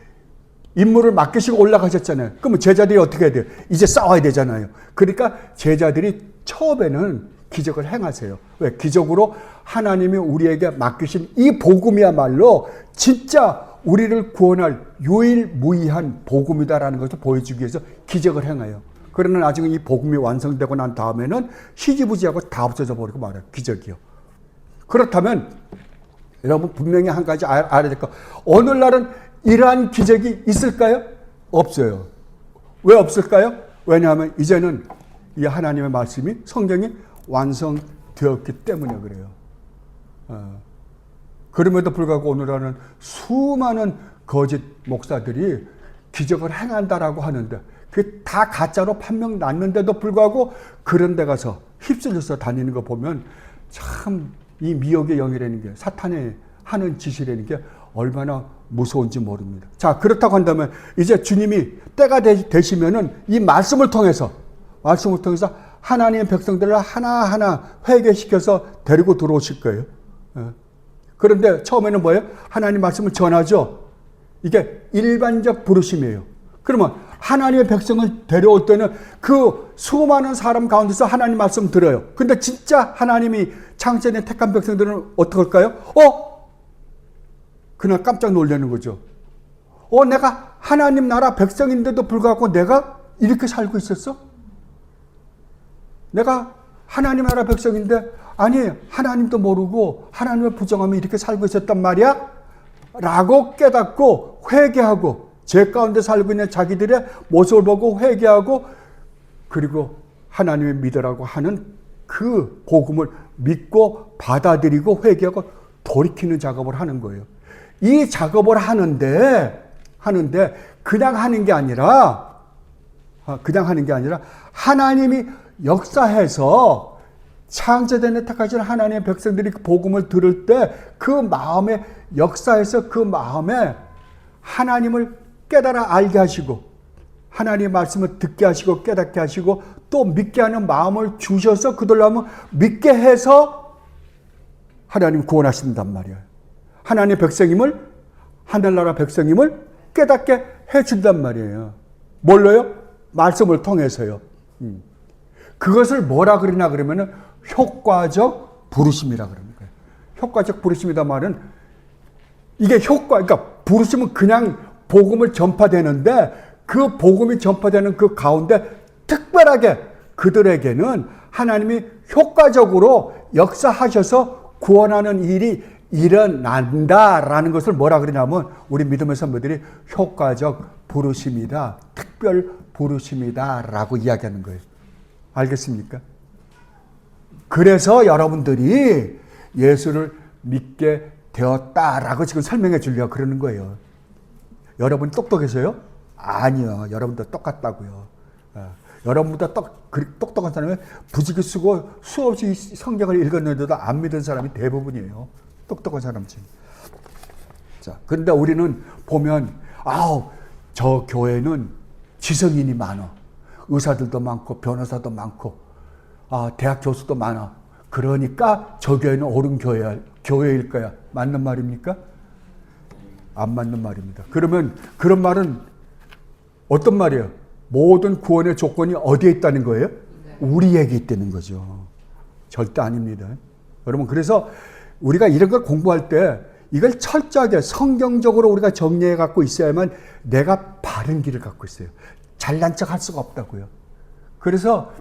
임무를 맡기시고 올라가셨잖아요. 그러면 제자들이 어떻게 해야 돼요? 이제 싸워야 되잖아요. 그러니까 제자들이 처음에는 기적을 행하세요. 왜? 기적으로 하나님이 우리에게 맡기신 이 복음이야말로 진짜 우리를 구원할 유일무이한 복음이다라는 것을 보여주기 위해서 기적을 행해요. 그러나 나중에 이 복음이 완성되고 난 다음에는 희지부지하고 다 없어져 버리고 말아요. 기적이요. 그렇다면 여러분 분명히 한 가지 알아야 될 거. 오늘날은 이러한 기적이 있을까요? 없어요. 왜 없을까요? 왜냐하면 이제는 이 하나님의 말씀이 성경이 완성되었기 때문에 그래요. 그럼에도 불구하고 오늘날은 수많은 거짓 목사들이 기적을 행한다라고 하는데 그게 다 가짜로 판명 났는데도 불구하고 그런 데 가서 휩쓸려서 다니는 거 보면 참 이 미혹의 영이라는 게 사탄이 하는 짓이라는 게 얼마나 무서운지 모릅니다. 자, 그렇다고 한다면 이제 주님이 때가 되시면은 이 말씀을 통해서 하나님의 백성들을 하나하나 회개시켜서 데리고 들어오실 거예요. 그런데 처음에는 뭐예요? 하나님 말씀을 전하죠. 이게 일반적 부르심이에요. 그러면 하나님의 백성을 데려올 때는 그 수많은 사람 가운데서 하나님 말씀 들어요. 근데 진짜 하나님이 창세전에 택한 백성들은 어떻게 할까요? 그날 깜짝 놀라는 거죠. 내가 하나님 나라 백성인데도 불구하고 내가 이렇게 살고 있었어? 내가 하나님 나라 백성인데 아니 하나님도 모르고 하나님을 부정하며 이렇게 살고 있었단 말이야? 라고 깨닫고 회개하고 죄 가운데 살고 있는 자기들의 모습을 보고 회개하고 그리고 하나님을 믿으라고 하는 그 복음을 믿고 받아들이고 회개하고 돌이키는 작업을 하는 거예요. 이 작업을 하는데 그냥 하는 게 아니라 하나님이 역사해서 창세전에 택하신 하나님의 백성들이 그 복음을 들을 때 그 마음에 역사에서 그 마음에 하나님을 깨달아 알게 하시고 하나님의 말씀을 듣게 하시고 깨닫게 하시고 또 믿게 하는 마음을 주셔서 그들로 하면 믿게 해서 하나님 구원하신단 말이에요. 하나님의 백성임을 하늘나라 백성임을 깨닫게 해준단 말이에요. 뭘로요? 말씀을 통해서요. 그것을 뭐라 그러냐 그러면은 효과적 부르심이라 그러는 거예요. 효과적 부르심이다 말은 이게 그러니까 부르심은 그냥 복음을 전파되는데 그 복음이 전파되는 그 가운데 특별하게 그들에게는 하나님이 효과적으로 역사하셔서 구원하는 일이 일어난다라는 것을 뭐라 그러냐면 우리 믿음의 선배들이 효과적 부르심이다, 특별 부르심이다라고 이야기하는 거예요. 알겠습니까? 그래서 여러분들이 예수를 믿게 되었다라고 지금 설명해 주려고 그러는 거예요. 여러분 똑똑해서요? 아니요. 여러분도 똑같다고요. 여러분보다 똑똑한 사람이 부지기 쓰고 수없이 성경을 읽었는데도 안 믿은 사람이 대부분이에요. 똑똑한 사람 중에. 자, 그런데 우리는 보면 저 교회는 지성인이 많아. 의사들도 많고 변호사도 많고 대학 교수도 많아. 그러니까 저 교회는 옳은 교회일 거야. 맞는 말입니까? 안 맞는 말입니다. 그러면 그런 말은 어떤 말이에요? 모든 구원의 조건이 어디에 있다는 거예요? 우리에게 있다는 거죠. 절대 아닙니다. 여러분, 그래서 우리가 이런 걸 공부할 때 이걸 철저하게 성경적으로 우리가 정리해 갖고 있어야만 내가 바른 길을 갖고 있어요. 잘난 척 할 수가 없다고요. 그래서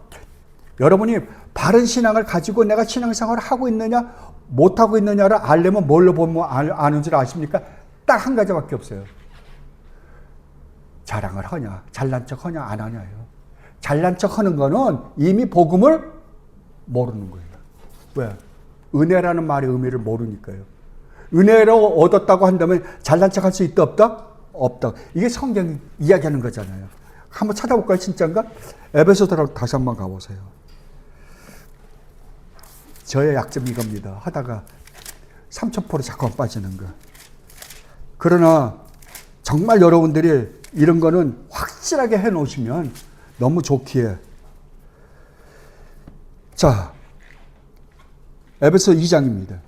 여러분이 바른 신앙을 가지고 내가 신앙생활을 하고 있느냐 못하고 있느냐를 알려면 뭘로 보면 아는 줄 아십니까? 딱 한 가지밖에 없어요. 자랑을 하냐, 잘난 척 하냐, 안 하냐요. 잘난 척 하는 거는 이미 복음을 모르는 거예요. 왜? 은혜라는 말의 의미를 모르니까요. 은혜로 얻었다고 한다면 잘난 척 할 수 있다, 없다? 없다. 이게 성경이 이야기하는 거잖아요. 한번 찾아볼까요? 진짜인가? 에베소서로 다시 한번 가보세요. 저의 약점이 이겁니다. 하다가 3,000% 자꾸 빠지는 거. 그러나 정말 여러분들이 이런 거는 확실하게 해놓으시면 너무 좋기에. 자, 에베소 2장입니다.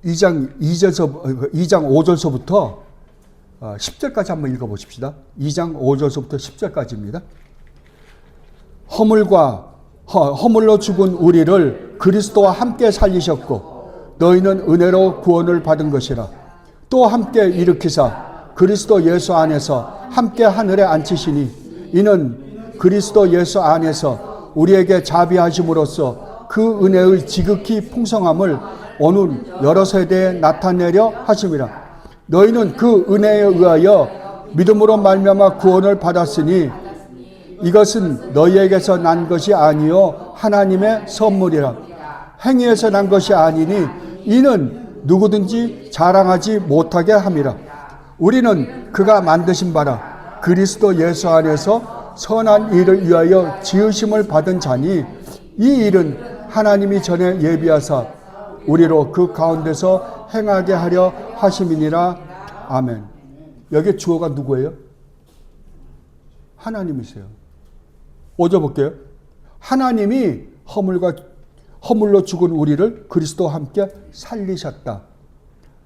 2장 5절서부터 10절까지 한번 읽어보십시다. 2장 5절서부터 10절까지입니다. 허물로 죽은 우리를 그리스도와 함께 살리셨고 너희는 은혜로 구원을 받은 것이라. 또 함께 일으키사 그리스도 예수 안에서 함께 하늘에 앉히시니 이는 그리스도 예수 안에서 우리에게 자비하심으로써 그 은혜의 지극히 풍성함을 오는 여러 세대에 나타내려 하심이라. 너희는 그 은혜에 의하여 믿음으로 말미암아 구원을 받았으니 이것은 너희에게서 난 것이 아니요 하나님의 선물이라. 행위에서 난 것이 아니니 이는 누구든지 자랑하지 못하게 함이라. 우리는 그가 만드신 바라 그리스도 예수 안에서 선한 일을 위하여 지으심을 받은 자니 이 일은 하나님이 전에 예비하사 우리로 그 가운데서 행하게 하려 하심이니라. 아멘. 여기 주어가 누구예요? 하나님이세요. 오져 볼게요. 하나님이 허물로 죽은 우리를 그리스도와 함께 살리셨다.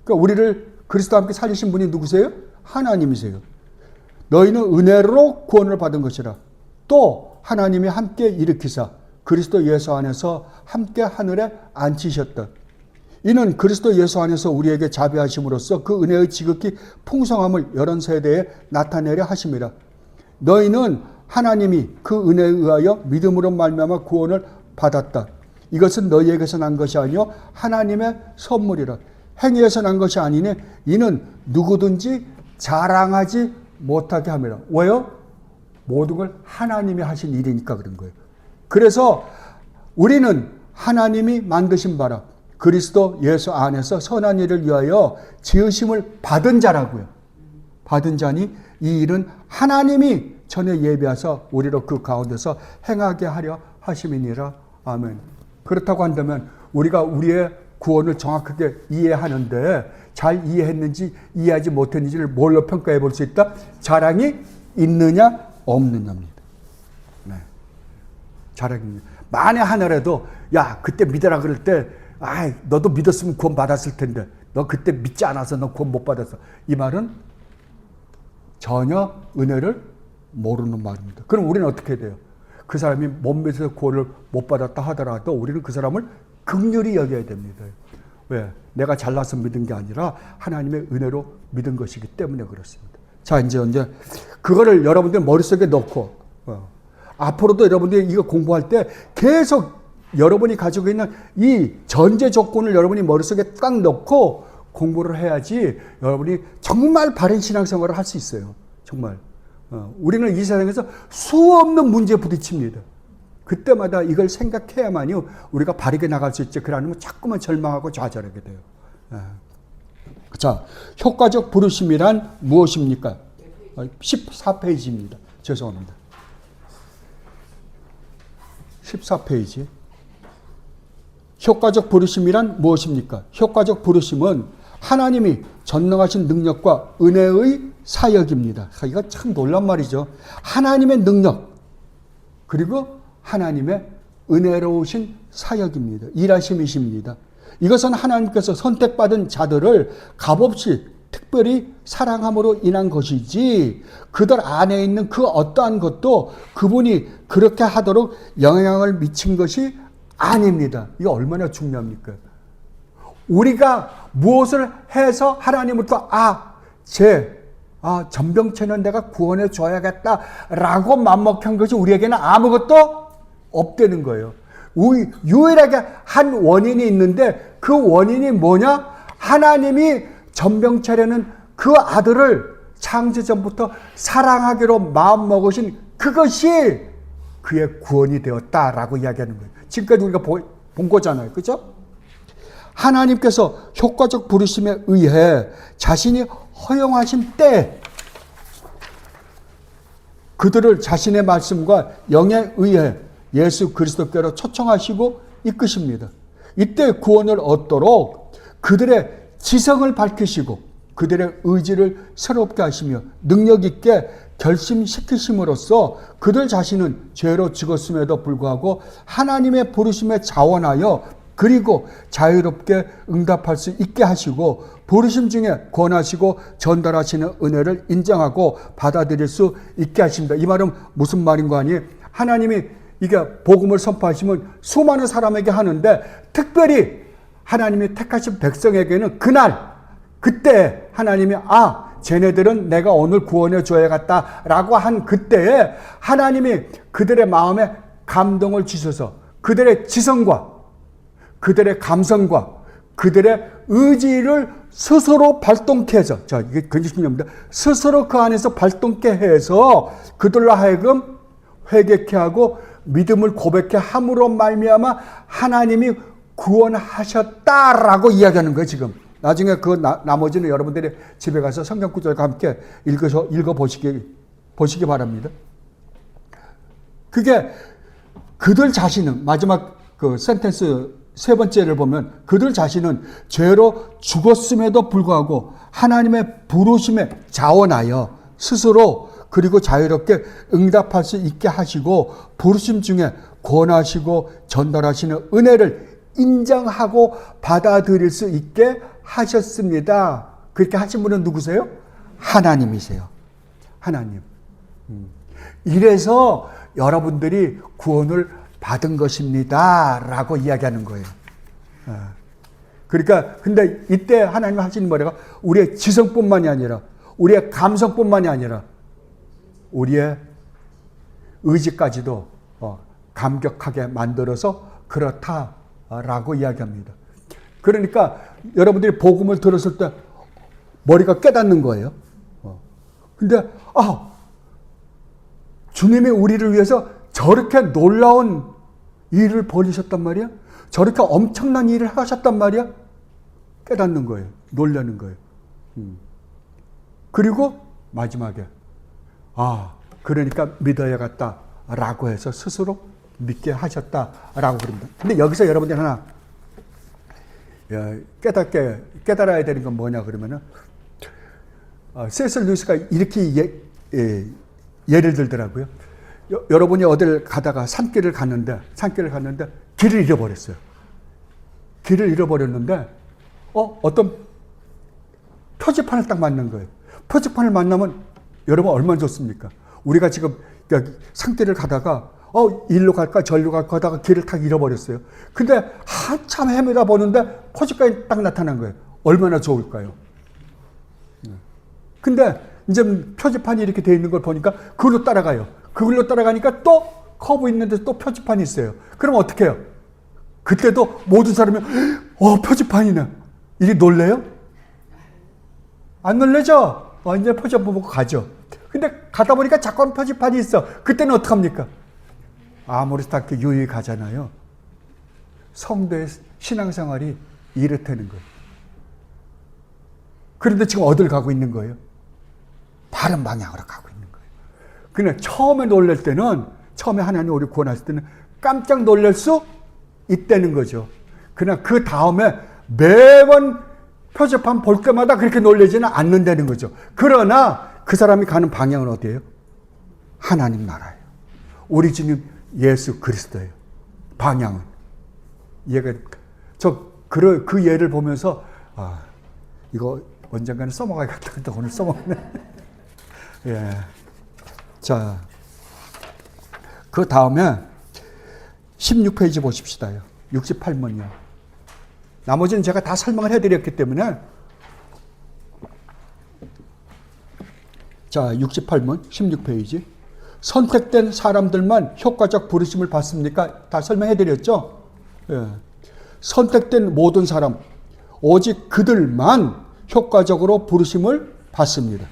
그러니까 우리를 그리스도와 함께 살리신 분이 누구세요? 하나님이세요. 너희는 은혜로 구원을 받은 것이라. 또 하나님이 함께 일으키사 그리스도 예수 안에서 함께 하늘에 앉히셨다. 이는 그리스도 예수 안에서 우리에게 자비하심으로써 그 은혜의 지극히 풍성함을 여러 세대에 나타내려 하심이라. 너희는 하나님이 그 은혜에 의하여 믿음으로 말미암아 구원을 받았다. 이것은 너희에게서 난 것이 아니요 하나님의 선물이라. 행위에서 난 것이 아니니 이는 누구든지 자랑하지 못하게 함이라. 왜요? 모든 걸 하나님이 하신 일이니까 그런 거예요. 그래서 우리는 하나님이 만드신 바라 그리스도 예수 안에서 선한 일을 위하여 지으심을 받은 자라고요. 받은 자니 이 일은 하나님이 전에 예비하사 우리로 그 가운데서 행하게 하려 하심이니라. 아멘. 그렇다고 한다면 우리가 우리의 구원을 정확하게 이해하는데 잘 이해했는지 이해하지 못했는지를 뭘로 평가해 볼 수 있다? 자랑이 있느냐 없느냐입니다. 네. 자랑이 있느냐. 만에 하나라도 야 그때 믿어라 그럴 때 아이 너도 믿었으면 구원 받았을 텐데 너 그때 믿지 않아서 너 구원 못 받았어. 이 말은 전혀 은혜를 모르는 말입니다. 그럼 우리는 어떻게 돼요? 그 사람이 못 믿어서 구원을 못 받았다 하더라도 우리는 그 사람을 긍휼히 여겨야 됩니다. 왜? 내가 잘나서 믿은 게 아니라 하나님의 은혜로 믿은 것이기 때문에 그렇습니다. 자, 이제 그거를 여러분들 머릿속에 넣고 앞으로도 여러분들이 이거 공부할 때 계속 여러분이 가지고 있는 이 전제 조건을 여러분이 머릿속에 딱 넣고 공부를 해야지 여러분이 정말 바른 신앙생활을 할 수 있어요. 정말. 우리는 이 세상에서 수없는 문제에 부딪힙니다. 그때마다 이걸 생각해야만이 우리가 바르게 나갈 수 있지. 그러면 자꾸만 절망하고 좌절하게 돼요. 자, 효과적 부르심이란 무엇입니까? 14페이지입니다. 죄송합니다. 14페이지. 효과적 부르심이란 무엇입니까? 효과적 부르심은 하나님이 전능하신 능력과 은혜의 사역입니다. 이거 참 놀란 말이죠. 하나님의 능력 그리고 하나님의 은혜로우신 사역입니다. 일하심이십니다. 이것은 하나님께서 선택받은 자들을 값없이 특별히 사랑함으로 인한 것이지 그들 안에 있는 그 어떠한 것도 그분이 그렇게 하도록 영향을 미친 것이 아닙니다. 이거 얼마나 중요합니까? 우리가 무엇을 해서 하나님으로부터 전병체는 내가 구원해 줘야겠다라고 맘먹한 것이 우리에게는 아무것도 없다는 거예요. 유일하게 한 원인이 있는데 그 원인이 뭐냐? 하나님이 전병체라는 그 아들을 창세전부터 사랑하기로 마음먹으신 그것이 그의 구원이 되었다라고 이야기하는 거예요. 지금까지 우리가 본 거잖아요. 그죠? 하나님께서 효과적 부르심에 의해 자신이 허용하신 때 그들을 자신의 말씀과 영에 의해 예수 그리스도께로 초청하시고 이끄십니다. 이때 구원을 얻도록 그들의 지성을 밝히시고 그들의 의지를 새롭게 하시며 능력 있게 결심시키심으로써 그들 자신은 죄로 죽었음에도 불구하고 하나님의 부르심에 자원하여 그리고 자유롭게 응답할 수 있게 하시고 부르심 중에 권하시고 전달하시는 은혜를 인정하고 받아들일 수 있게 하십니다. 이 말은 무슨 말인 거 아니에요? 하나님이 이게 복음을 선포하시면 수많은 사람에게 하는데 특별히 하나님이 택하신 백성에게는 그때 하나님이 쟤네들은 내가 오늘 구원해 줘야겠다라고 한 그때에 하나님이 그들의 마음에 감동을 주셔서 그들의 지성과 그들의 감성과 그들의 의지를 스스로 발동케 해서, 자, 이게 굉장히 중요합니다. 스스로 그 안에서 발동케 해서 그들로 하여금 회개케 하고 믿음을 고백케 함으로 말미암아 하나님이 구원하셨다라고 이야기하는 거예요, 지금. 나중에 그 나머지는 여러분들이 집에 가서 성경 구절과 함께 보시기 바랍니다. 그게 그들 자신은, 마지막 그 센텐스 세 번째를 보면 그들 자신은 죄로 죽었음에도 불구하고 하나님의 부르심에 자원하여 스스로 그리고 자유롭게 응답할 수 있게 하시고 부르심 중에 권하시고 전달하시는 은혜를 인정하고 받아들일 수 있게 하셨습니다. 그렇게 하신 분은 누구세요? 하나님이세요. 하나님. 이래서 여러분들이 구원을 받은 것입니다. 라고 이야기하는 거예요. 그러니까, 근데 이때 하나님 하시는 말이가 우리의 지성뿐만이 아니라, 우리의 감성뿐만이 아니라, 우리의 의지까지도 감격하게 만들어서 그렇다라고 이야기합니다. 그러니까 여러분들이 복음을 들었을 때 머리가 깨닫는 거예요. 근데, 주님이 우리를 위해서 저렇게 놀라운 일을 벌이셨단 말이야? 저렇게 엄청난 일을 하셨단 말이야? 깨닫는 거예요. 놀라는 거예요. 그리고 마지막에 그러니까 믿어야겠다 라고 해서 스스로 믿게 하셨다라고 그럽니다. 근데 여기서 여러분들 하나 깨달아야 되는 건 뭐냐 그러면은 세슬 루이스가 이렇게 예를 들더라고요. 여러분이 어딜 가다가 산길을 갔는데 길을 잃어버렸어요. 길을 잃어버렸는데 어떤 표지판을 딱 만난 거예요. 표지판을 만나면 여러분 얼마나 좋습니까? 우리가 지금 산길을 가다가 일로 갈까 절로 갈까 하다가 길을 딱 잃어버렸어요. 근데 한참 헤매다 보는데 표지판이 딱 나타난 거예요. 얼마나 좋을까요? 근데 이제 표지판이 이렇게 돼 있는 걸 보니까 그걸로 따라가요. 그걸로 따라가니까 또 커브 있는데 또 표지판이 있어요. 그럼 어떻게 해요? 그때도 모든 사람이 표지판이네. 이게 놀래요? 안 놀래죠? 이제 표지판 보고 가죠. 근데 가다 보니까 자꾸 표지판이 있어. 그때는 어떡합니까? 아무렇지도 않게 유유히 가잖아요. 성도의 신앙생활이 이렇다는 거예요. 그런데 지금 어딜 가고 있는 거예요? 바른 방향으로 가고 있는 거예요. 근데 처음에 놀랄 때는, 처음에 하나님 우리 구원하실 때는 깜짝 놀랄 수 있다는 거죠. 그러나 그 다음에 매번 표지판 볼 때마다 그렇게 놀라지는 않는다는 거죠. 그러나 그 사람이 가는 방향은 어디예요? 하나님 나라예요. 우리 주님 예수 그리스도예요. 방향은. 그 예를 보면서 이거 언젠가는 써먹어야겠다. 근데 오늘 써먹네. 예. 자, 그 다음에 16페이지 보십시다요. 68문이요. 나머지는 제가 다 설명을 해드렸기 때문에. 자, 68문 16페이지. 선택된 사람들만 효과적 부르심을 받습니까? 다 설명해드렸죠? 예. 선택된 모든 사람, 오직 그들만 효과적으로 부르심을 받습니다.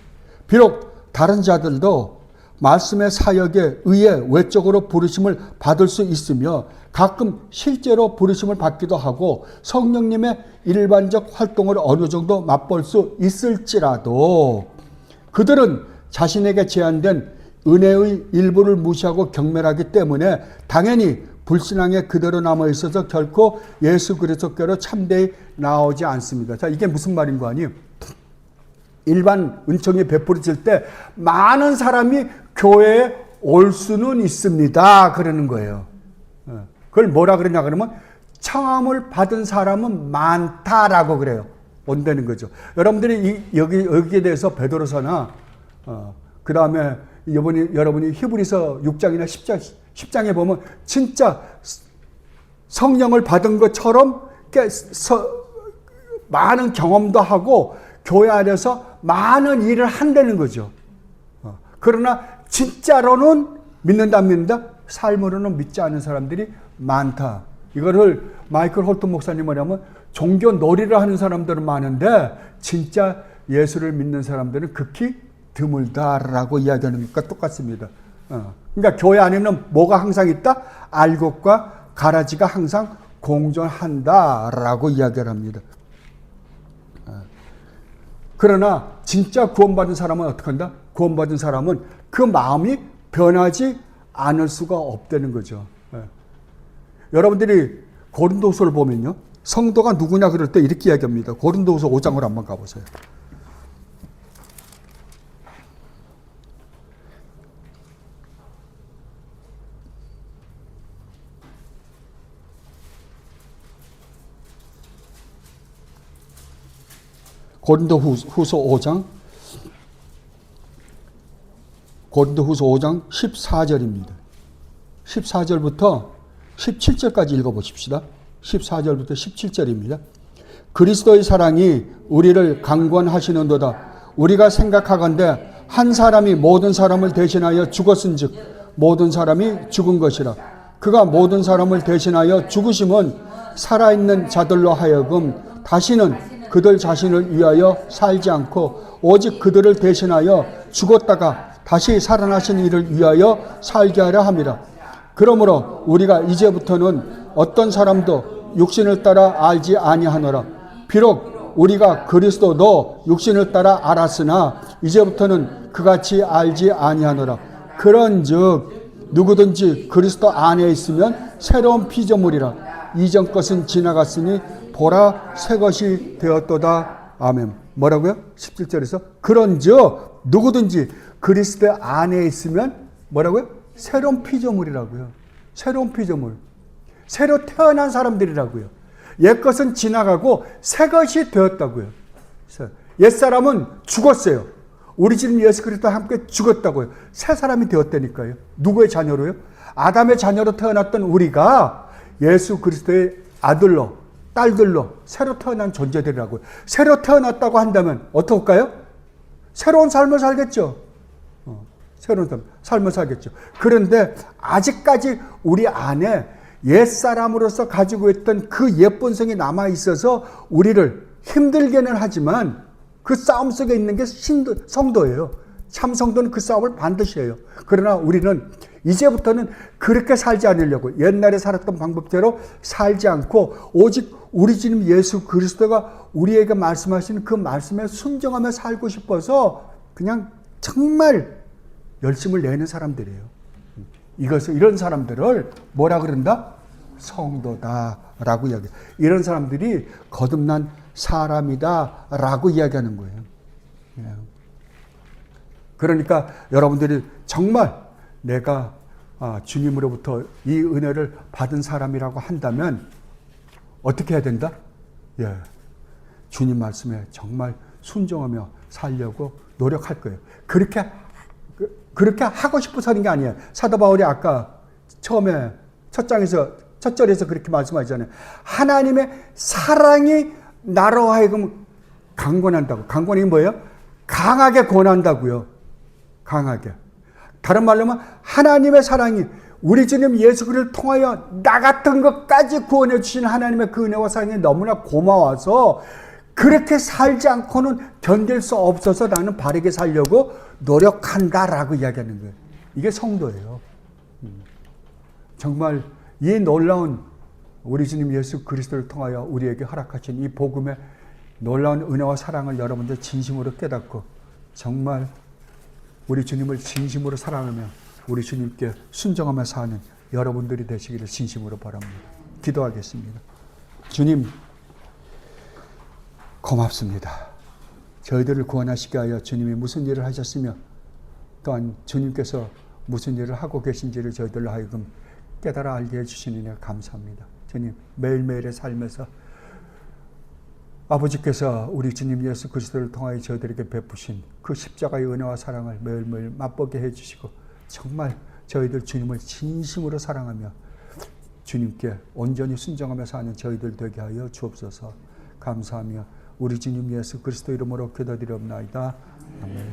비록 다른 자들도 말씀의 사역에 의해 외적으로 부르심을 받을 수 있으며 가끔 실제로 부르심을 받기도 하고 성령님의 일반적 활동을 어느 정도 맛볼 수 있을지라도 그들은 자신에게 제한된 은혜의 일부를 무시하고 경멸하기 때문에 당연히 불신앙에 그대로 남아 있어서 결코 예수 그리스도께로 참되이 나오지 않습니다. 자, 이게 무슨 말인 거 아니에요? 일반 은총이 베풀어질 때 많은 사람이 교회에 올 수는 있습니다. 그러는 거예요. 그걸 뭐라 그러냐 그러면 청함을 받은 사람은 많다라고 그래요. 온다는 거죠. 여러분들이 여기에 대해서 베드로서나 그 다음에 여러분이 히브리서 6장이나 10장에 보면 진짜 성령을 받은 것처럼 많은 경험도 하고 교회 안에서 많은 일을 한다는 거죠. 그러나 진짜로는 믿는다 안 믿는다? 삶으로는 믿지 않는 사람들이 많다. 이거를 마이클 홀튼 목사님 뭐냐면 종교 놀이를 하는 사람들은 많은데 진짜 예수를 믿는 사람들은 극히 드물다라고 이야기하는 것과 똑같습니다. 그러니까 교회 안에는 뭐가 항상 있다? 알곡과 가라지가 항상 공존한다라고 이야기를 합니다. 그러나 진짜 구원받은 사람은 어떻게 한다? 구원받은 사람은 그 마음이 변하지 않을 수가 없다는 거죠. 여러분들이 고린도후서를 보면요, 성도가 누구냐 그럴 때 이렇게 이야기합니다. 고린도후서 5장을 한번 가보세요. 고린도후서 5장 14절입니다. 14절부터 17절까지 읽어보십시다. 14절부터 17절입니다. 그리스도의 사랑이 우리를 강권하시는도다. 우리가 생각하건대 한 사람이 모든 사람을 대신하여 죽었은즉 모든 사람이 죽은 것이라. 그가 모든 사람을 대신하여 죽으심은 살아있는 자들로 하여금 다시는 그들 자신을 위하여 살지 않고 오직 그들을 대신하여 죽었다가 다시 살아나신 이를 위하여 살게 하려 함이라. 그러므로 우리가 이제부터는 어떤 사람도 육신을 따라 알지 아니하노라. 비록 우리가 그리스도도 육신을 따라 알았으나 이제부터는 그같이 알지 아니하노라. 그런즉 누구든지 그리스도 안에 있으면 새로운 피조물이라. 이전 것은 지나갔으니 보라 새 것이 되었도다. 아멘. 뭐라고요? 17절에서 그런즉 누구든지 그리스도 안에 있으면 뭐라고요? 새로운 피조물이라고요. 새로운 피조물. 새로 태어난 사람들이라고요. 옛것은 지나가고 새 것이 되었다고요. 옛사람은 죽었어요. 우리 주님 예수 그리스도와 함께 죽었다고요. 새 사람이 되었다니까요. 누구의 자녀로요? 아담의 자녀로 태어났던 우리가 예수 그리스도의 아들로, 딸들로 새로 태어난 존재들이라고요. 새로 태어났다고 한다면 어떨까요? 새로운 삶을 살겠죠. 새로운 삶을 살겠죠. 그런데 아직까지 우리 안에 옛사람으로서 가지고 있던 그 옛본성이 남아있어서 우리를 힘들게는 하지만 그 싸움 속에 있는 게 성도예요. 참 성도는 그 싸움을 반드시 해요. 그러나 우리는 이제부터는 그렇게 살지 않으려고 옛날에 살았던 방법대로 살지 않고 오직 우리 주님 예수 그리스도가 우리에게 말씀하시는 그 말씀에 순종하며 살고 싶어서 그냥 정말 열심을 내는 사람들이에요. 이런 사람들을 뭐라 그런다? 성도다라고 이야기해요. 이런 사람들이 거듭난 사람이다라고 이야기하는 거예요. 그러니까 여러분들이 정말 내가 주님으로부터 이 은혜를 받은 사람이라고 한다면 어떻게 해야 된다? 주님 말씀에 정말 순종하며 살려고 노력할 거예요. 그렇게 하고 싶어서 하는 게 아니에요. 사도 바울이 아까 처음에 첫 절에서 그렇게 말씀하잖아요. 하나님의 사랑이 나로 하여금 강권한다고. 강권이 뭐예요? 강하게 권한다고요. 강하게. 다른 말로 하면 하나님의 사랑이 우리 주님 예수 그리스도를 통하여 나 같은 것까지 구원해 주신 하나님의 그 은혜와 사랑이 너무나 고마워서 그렇게 살지 않고는 견딜 수 없어서 나는 바르게 살려고 노력한다라고 이야기하는 거예요. 이게 성도예요. 정말 이 놀라운 우리 주님 예수 그리스도를 통하여 우리에게 허락하신 이 복음의 놀라운 은혜와 사랑을 여러분들 진심으로 깨닫고 정말 우리 주님을 진심으로 사랑하며 우리 주님께 순종하며 사는 여러분들이 되시기를 진심으로 바랍니다. 기도하겠습니다. 주님 고맙습니다. 저희들을 구원하시게 하여 주님이 무슨 일을 하셨으며 또한 주님께서 무슨 일을 하고 계신지를 저희들로 하여금 깨달아 알게 해주시니 내가 감사합니다. 주님 매일매일의 삶에서 아버지께서 우리 주님 예수 그리스도를 통하여 저희들에게 베푸신 그 십자가의 은혜와 사랑을 매일매일 맛보게 해주시고 정말 저희들 주님을 진심으로 사랑하며 주님께 온전히 순종하며 사는 저희들 되게 하여 주옵소서. 감사하며 우리 주님 예수 그리스도 이름으로 기도드리옵나이다. 아멘.